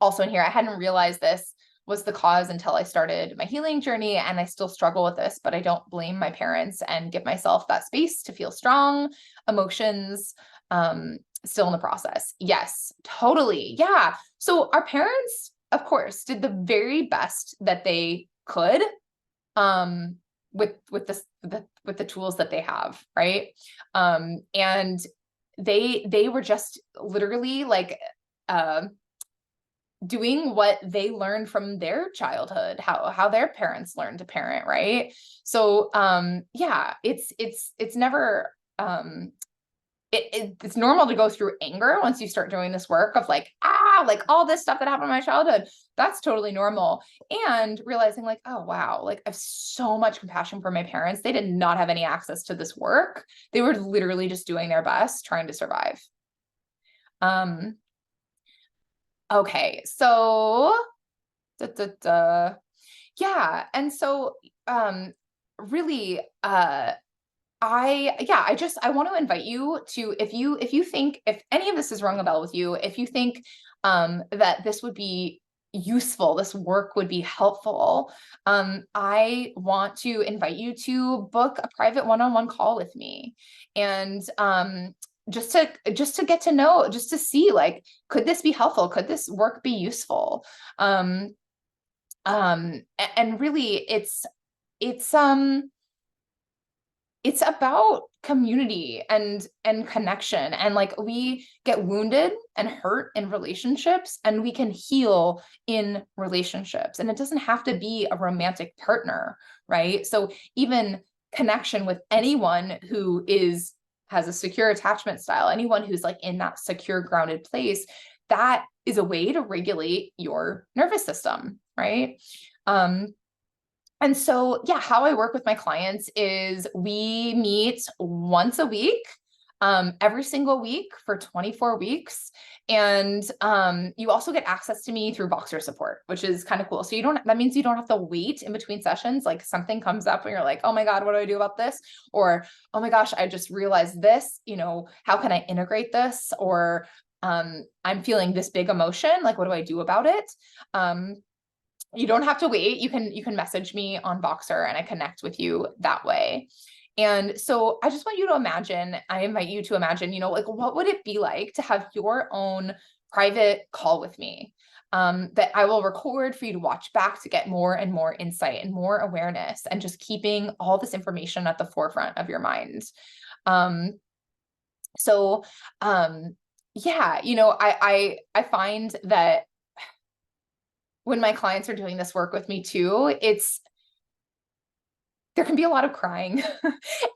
also in here, I hadn't realized this was the cause until I started my healing journey, and I still struggle with this, but I don't blame my parents and give myself that space to feel strong emotions, still in the process. Yes, totally. Yeah. So our parents, of course, did the very best that they could, with the tools that they have, right? And they were just literally like, doing what they learned from their childhood, how their parents learned to parent, right? So yeah, it's never it's normal to go through anger once you start doing this work of like, like all this stuff that happened in my childhood. That's totally normal. And realizing like, oh wow, like I have so much compassion for my parents. They did not have any access to this work. They were literally just doing their best trying to survive. Okay, so yeah, and so really I want to invite you to, if you think, if any of this is rung a bell with you, if you think that this would be useful, this work would be helpful, I want to invite you to book a private one-on-one call with me. And just to get to know, just to see like, could this be helpful? Could this work be useful? And really it's about community and connection. And like, we get wounded and hurt in relationships, and we can heal in relationships. And it doesn't have to be a romantic partner, right? So even connection with anyone who has a secure attachment style, anyone who's like in that secure, grounded place, that is a way to regulate your nervous system, right? And so, yeah, how I work with my clients is we meet once a week, every single week for 24 weeks. And you also get access to me through Voxer support, which is kind of cool. So that means you don't have to wait in between sessions. Like something comes up and you're like, oh my God, what do I do about this? Or, oh my gosh, I just realized this, how can I integrate this? Or I'm feeling this big emotion. Like, what do I do about it? You don't have to wait. You can message me on Voxer and I connect with you that way. And so I just want you to imagine, I invite you to imagine, like, what would it be like to have your own private call with me, that I will record for you to watch back to get more and more insight and more awareness, and just keeping all this information at the forefront of your mind. So yeah, I find that when my clients are doing this work with me too, there can be a lot of crying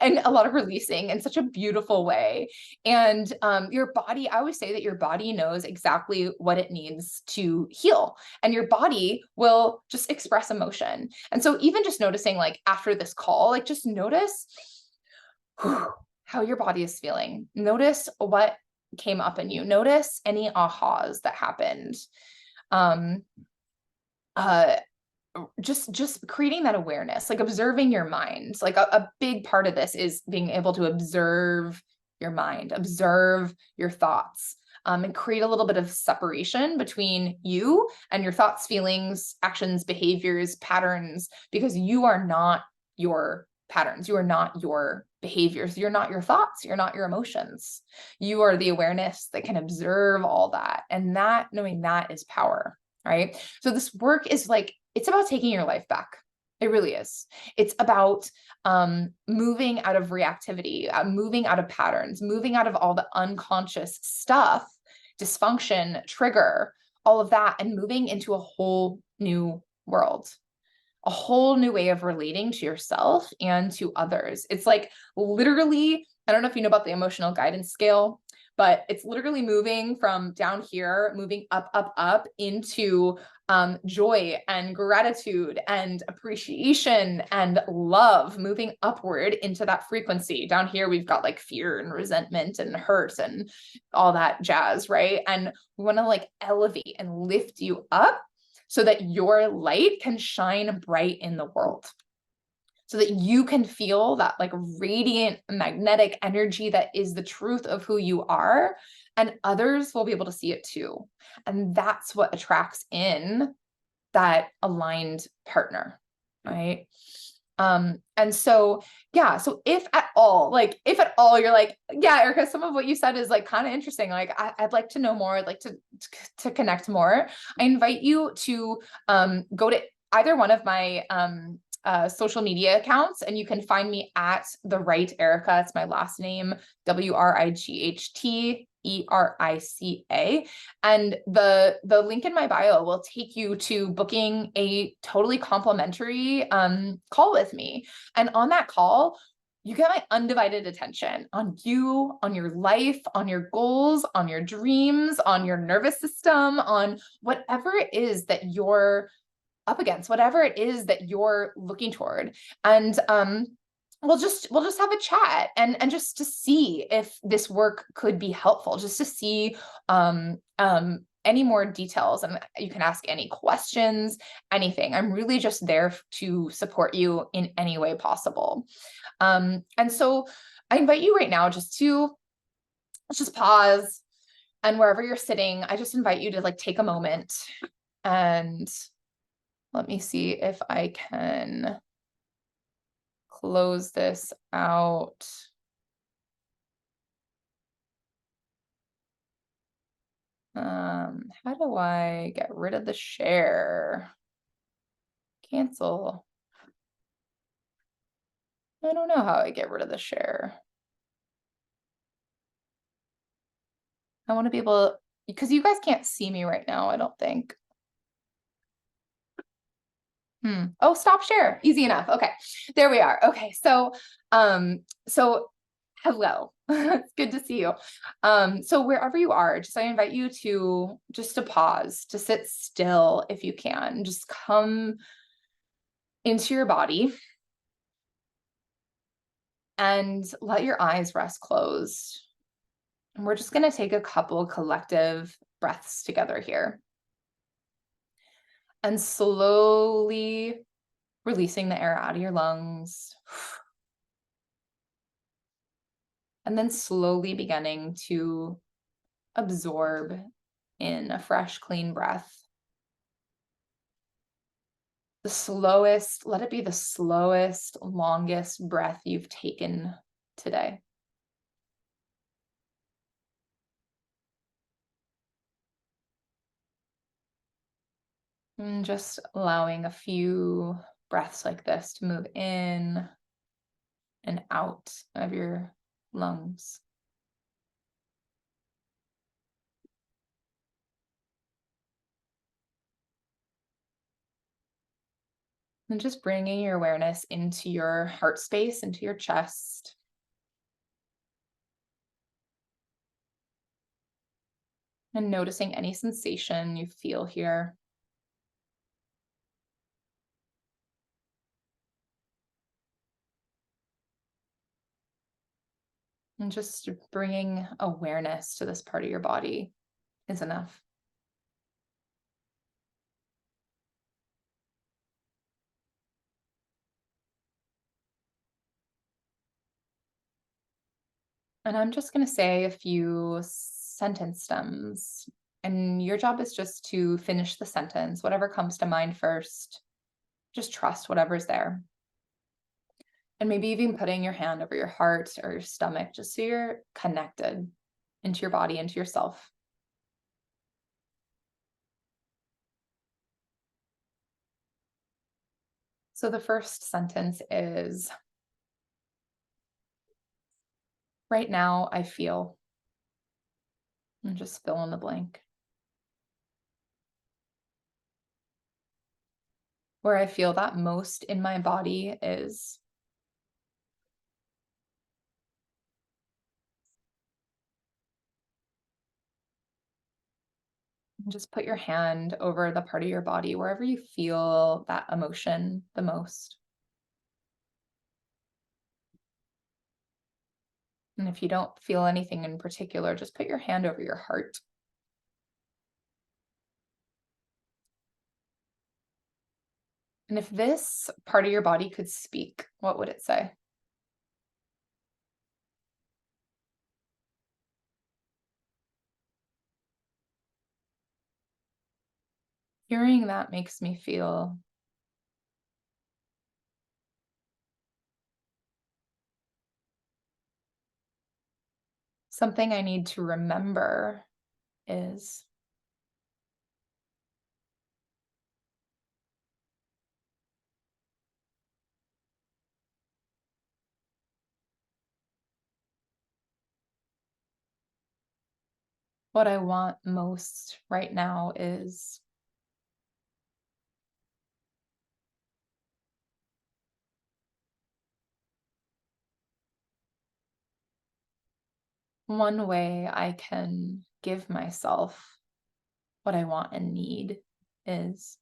and a lot of releasing in such a beautiful way. And your body, I always say that your body knows exactly what it needs to heal, and your body will just express emotion. And so even just noticing, like after this call, like just notice how your body is feeling. Notice what came up in you. Notice any ahas that happened. Um, uh, just creating that awareness, like observing your mind. Like a big part of this is being able to observe your mind, observe your thoughts, and create a little bit of separation between you and your thoughts, feelings, actions, behaviors, patterns, because you are not your patterns. You are not your behaviors. You're not your thoughts. You're not your emotions. You are the awareness that can observe all that. And that, knowing that, is power, right? So this work is like, it's about taking your life back. It really is. It's about moving out of reactivity, moving out of patterns, moving out of all the unconscious stuff, dysfunction, trigger, all of that, and moving into a whole new world, a whole new way of relating to yourself and to others. It's like literally, I don't know if you know about the emotional guidance scale, but it's literally moving from down here, moving up, up, up into joy and gratitude and appreciation and love, moving upward into that frequency. Down here, we've got like fear and resentment and hurt and all that jazz, right? And we want to like elevate and lift you up so that your light can shine bright in the world, so that you can feel that like radiant magnetic energy that is the truth of who you are, and others will be able to see it too. And that's what attracts in that aligned partner, right? And so, yeah, so if at all you're like, yeah, Erica, some of what you said is like kind of interesting. Like, I'd like to know more. I'd like to connect more. I invite you to go to either one of my social media accounts, and you can find me at The Right Erica. It's my last name, WRIGHTERICA. And the link in my bio will take you to booking a totally complimentary call with me. And on that call, you get my undivided attention on you, on your life, on your goals, on your dreams, on your nervous system, on whatever it is that you're up against, whatever it is that you're looking toward. And we'll just have a chat and just to see if this work could be helpful, just to see any more details, and you can ask any questions, anything. I'm really just there to support you in any way possible. And so I invite you right now just to, let's just pause, and wherever you're sitting, I just invite you to like take a moment, and let me see if I can close this out. How do I get rid of the share? Cancel. I don't know how I get rid of the share. I want to be able, because you guys can't see me right now, I don't think. Oh, stop share. Easy enough. Okay, there we are. Okay, so hello. It's good to see you. So wherever you are, I invite you to pause, to sit still if you can. Just come into your body and let your eyes rest closed. And we're just going to take a couple collective breaths together here. And slowly releasing the air out of your lungs. And then slowly beginning to absorb in a fresh, clean breath. Let it be the slowest, longest breath you've taken today. And just allowing a few breaths like this to move in and out of your lungs. And just bringing your awareness into your heart space, into your chest. And noticing any sensation you feel here. And just bringing awareness to this part of your body is enough. And I'm just going to say a few sentence stems. And your job is just to finish the sentence, whatever comes to mind first. Just trust whatever's there. And maybe even putting your hand over your heart or your stomach, just so you're connected into your body, into yourself. So the first sentence is, right now I feel, and just fill in the blank. Where I feel that most in my body is, and just put your hand over the part of your body wherever you feel that emotion the most. And if you don't feel anything in particular, just put your hand over your heart. And if this part of your body could speak, what would it say? Hearing that makes me feel something I need to remember is, what I want most right now is, one way I can give myself what I want and need is.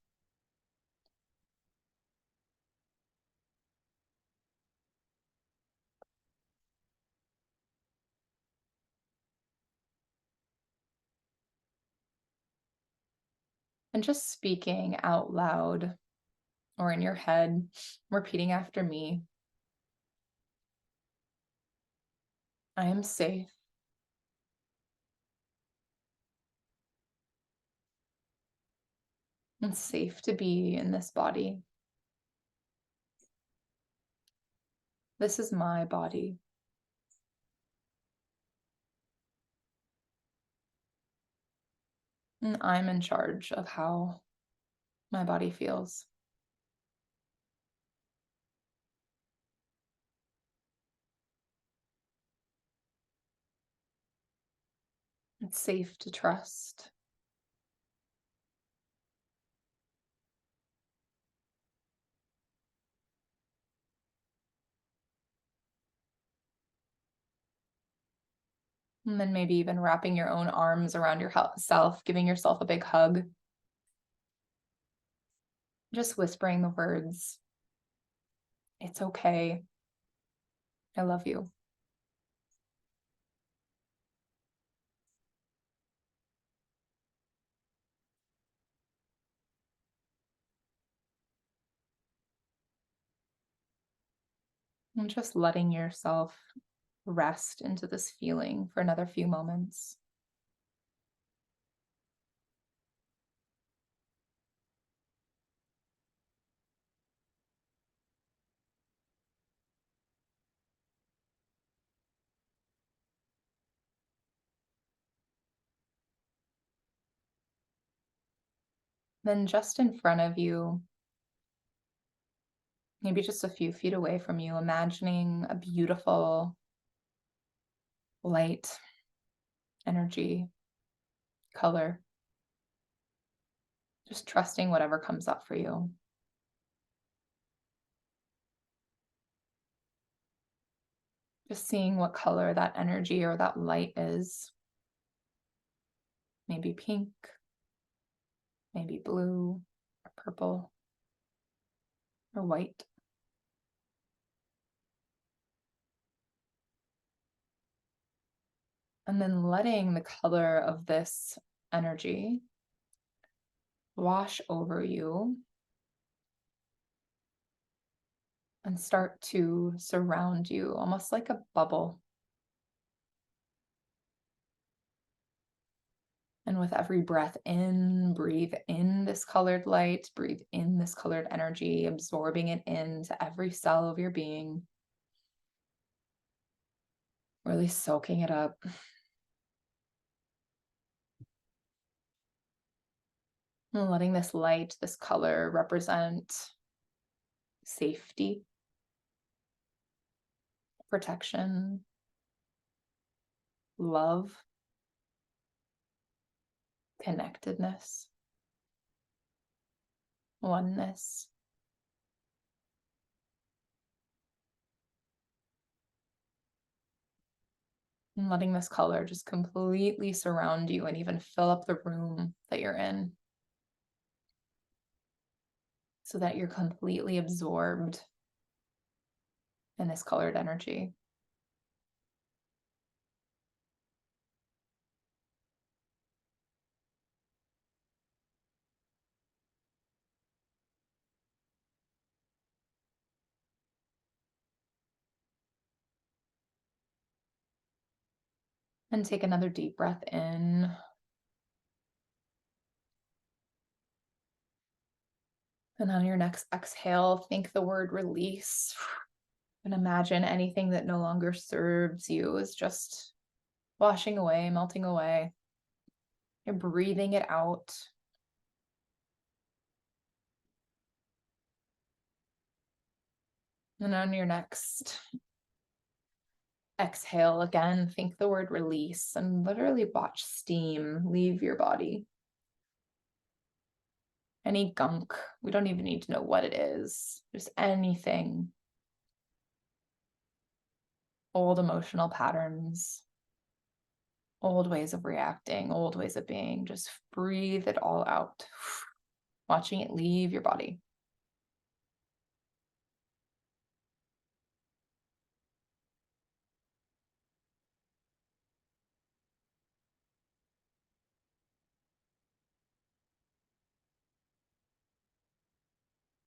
And just speaking out loud or in your head, repeating after me. I am safe. It's safe to be in this body. This is my body. And I'm in charge of how my body feels. It's safe to trust. And then maybe even wrapping your own arms around yourself, giving yourself a big hug. Just whispering the words, it's okay. I love you. And just letting yourself rest into this feeling for another few moments. Then just in front of you, maybe just a few feet away from you, imagining a beautiful light, energy, color, just trusting whatever comes up for you. Just seeing what color that energy or that light is. Maybe pink, maybe blue, or purple, or white. And then letting the color of this energy wash over you and start to surround you almost like a bubble. And with every breath in, breathe in this colored light, breathe in this colored energy, absorbing it into every cell of your being, really soaking it up. And letting this light, this color represent safety, protection, love, connectedness, oneness. And letting this color just completely surround you and even fill up the room that you're in, so that you're completely absorbed in this colored energy. And take another deep breath in. And on your next exhale, think the word release. And imagine anything that no longer serves you is just washing away, melting away. You're breathing it out. And on your next exhale, again, think the word release and literally watch steam leave your body. Any gunk, we don't even need to know what it is, just anything. Old emotional patterns, old ways of reacting, old ways of being, just breathe it all out, watching it leave your body.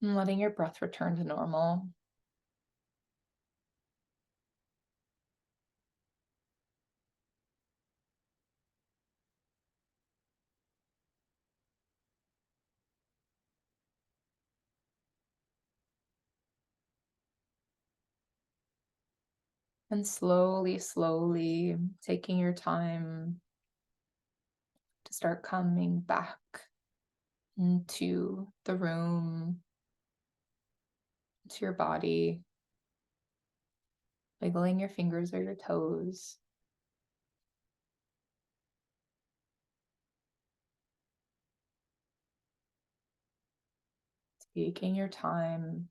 And letting your breath return to normal. And slowly, slowly taking your time to start coming back into the room, to your body, wiggling your fingers or your toes. Taking your time,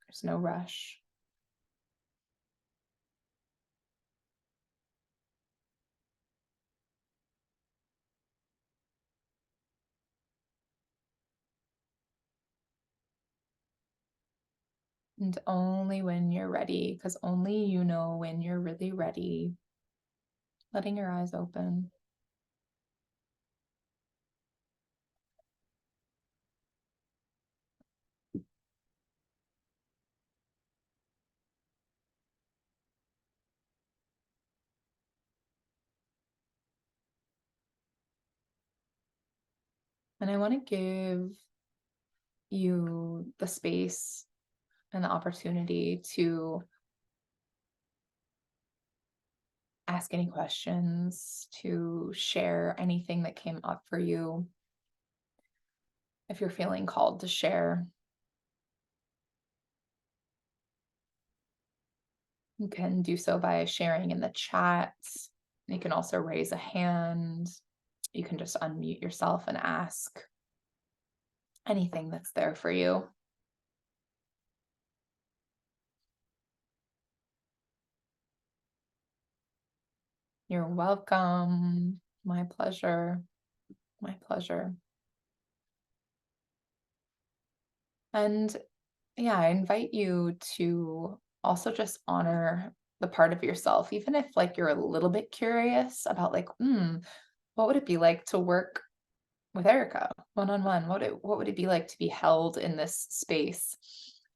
there's no rush. And only when you're ready, because only you know when you're really ready, letting your eyes open. And I want to give you the space and the opportunity to ask any questions, to share anything that came up for you. If you're feeling called to share, you can do so by sharing in the chat. You can also raise a hand. You can just unmute yourself and ask anything that's there for you. You're welcome. My pleasure. My pleasure. And yeah, I invite you to also just honor the part of yourself, even if like you're a little bit curious about like, what would it be like to work with Erica one-on-one? What would it be like to be held in this space,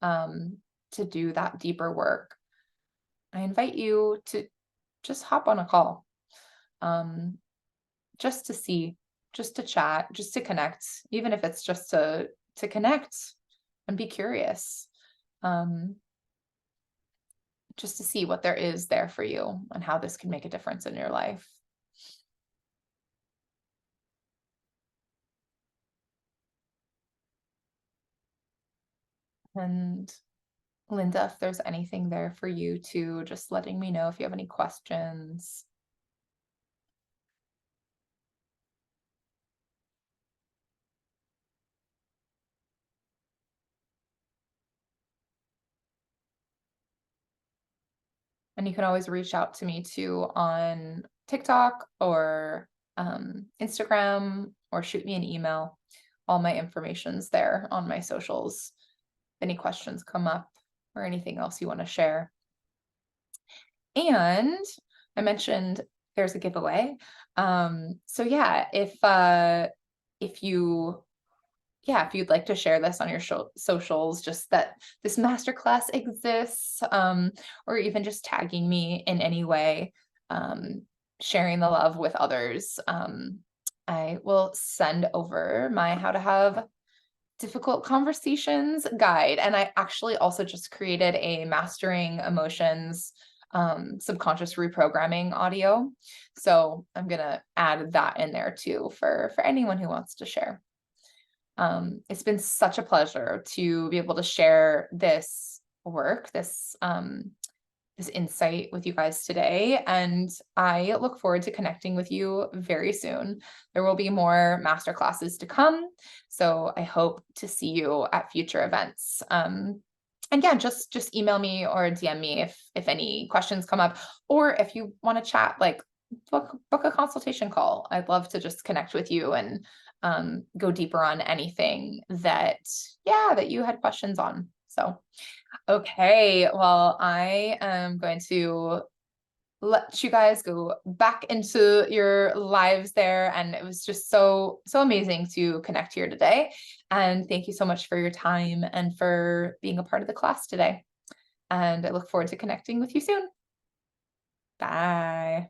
um, to do that deeper work? I invite you to just hop on a call, um, just to see, just to chat, just to connect, even if it's just to connect and be curious, um, just to see what there is there for you and how this can make a difference in your life. And Linda, if there's anything there for you too, just letting me know if you have any questions. And you can always reach out to me too on TikTok or Instagram, or shoot me an email. All my information's there on my socials. If any questions come up or anything else you want to share. And I mentioned there's a giveaway. So yeah, if you if you'd like to share this on your socials, just that this masterclass exists, or even just tagging me in any way, sharing the love with others, I will send over my How to Have Difficult Conversations guide. And I actually also just created a Mastering Emotions subconscious reprogramming audio. So I'm gonna add that in there too for anyone who wants to share. It's been such a pleasure to be able to share this work, this insight with you guys today, and I look forward to connecting with you very soon. There will be more masterclasses to come, so I hope to see you at future events. And yeah, just email me or DM me if any questions come up, or if you want to chat, like book a consultation call. I'd love to just connect with you and go deeper on anything that you had questions on. So okay, well, I am going to let you guys go back into your lives there. And it was just so amazing to connect here today. And thank you so much for your time and for being a part of the class today. And I look forward to connecting with you soon. Bye.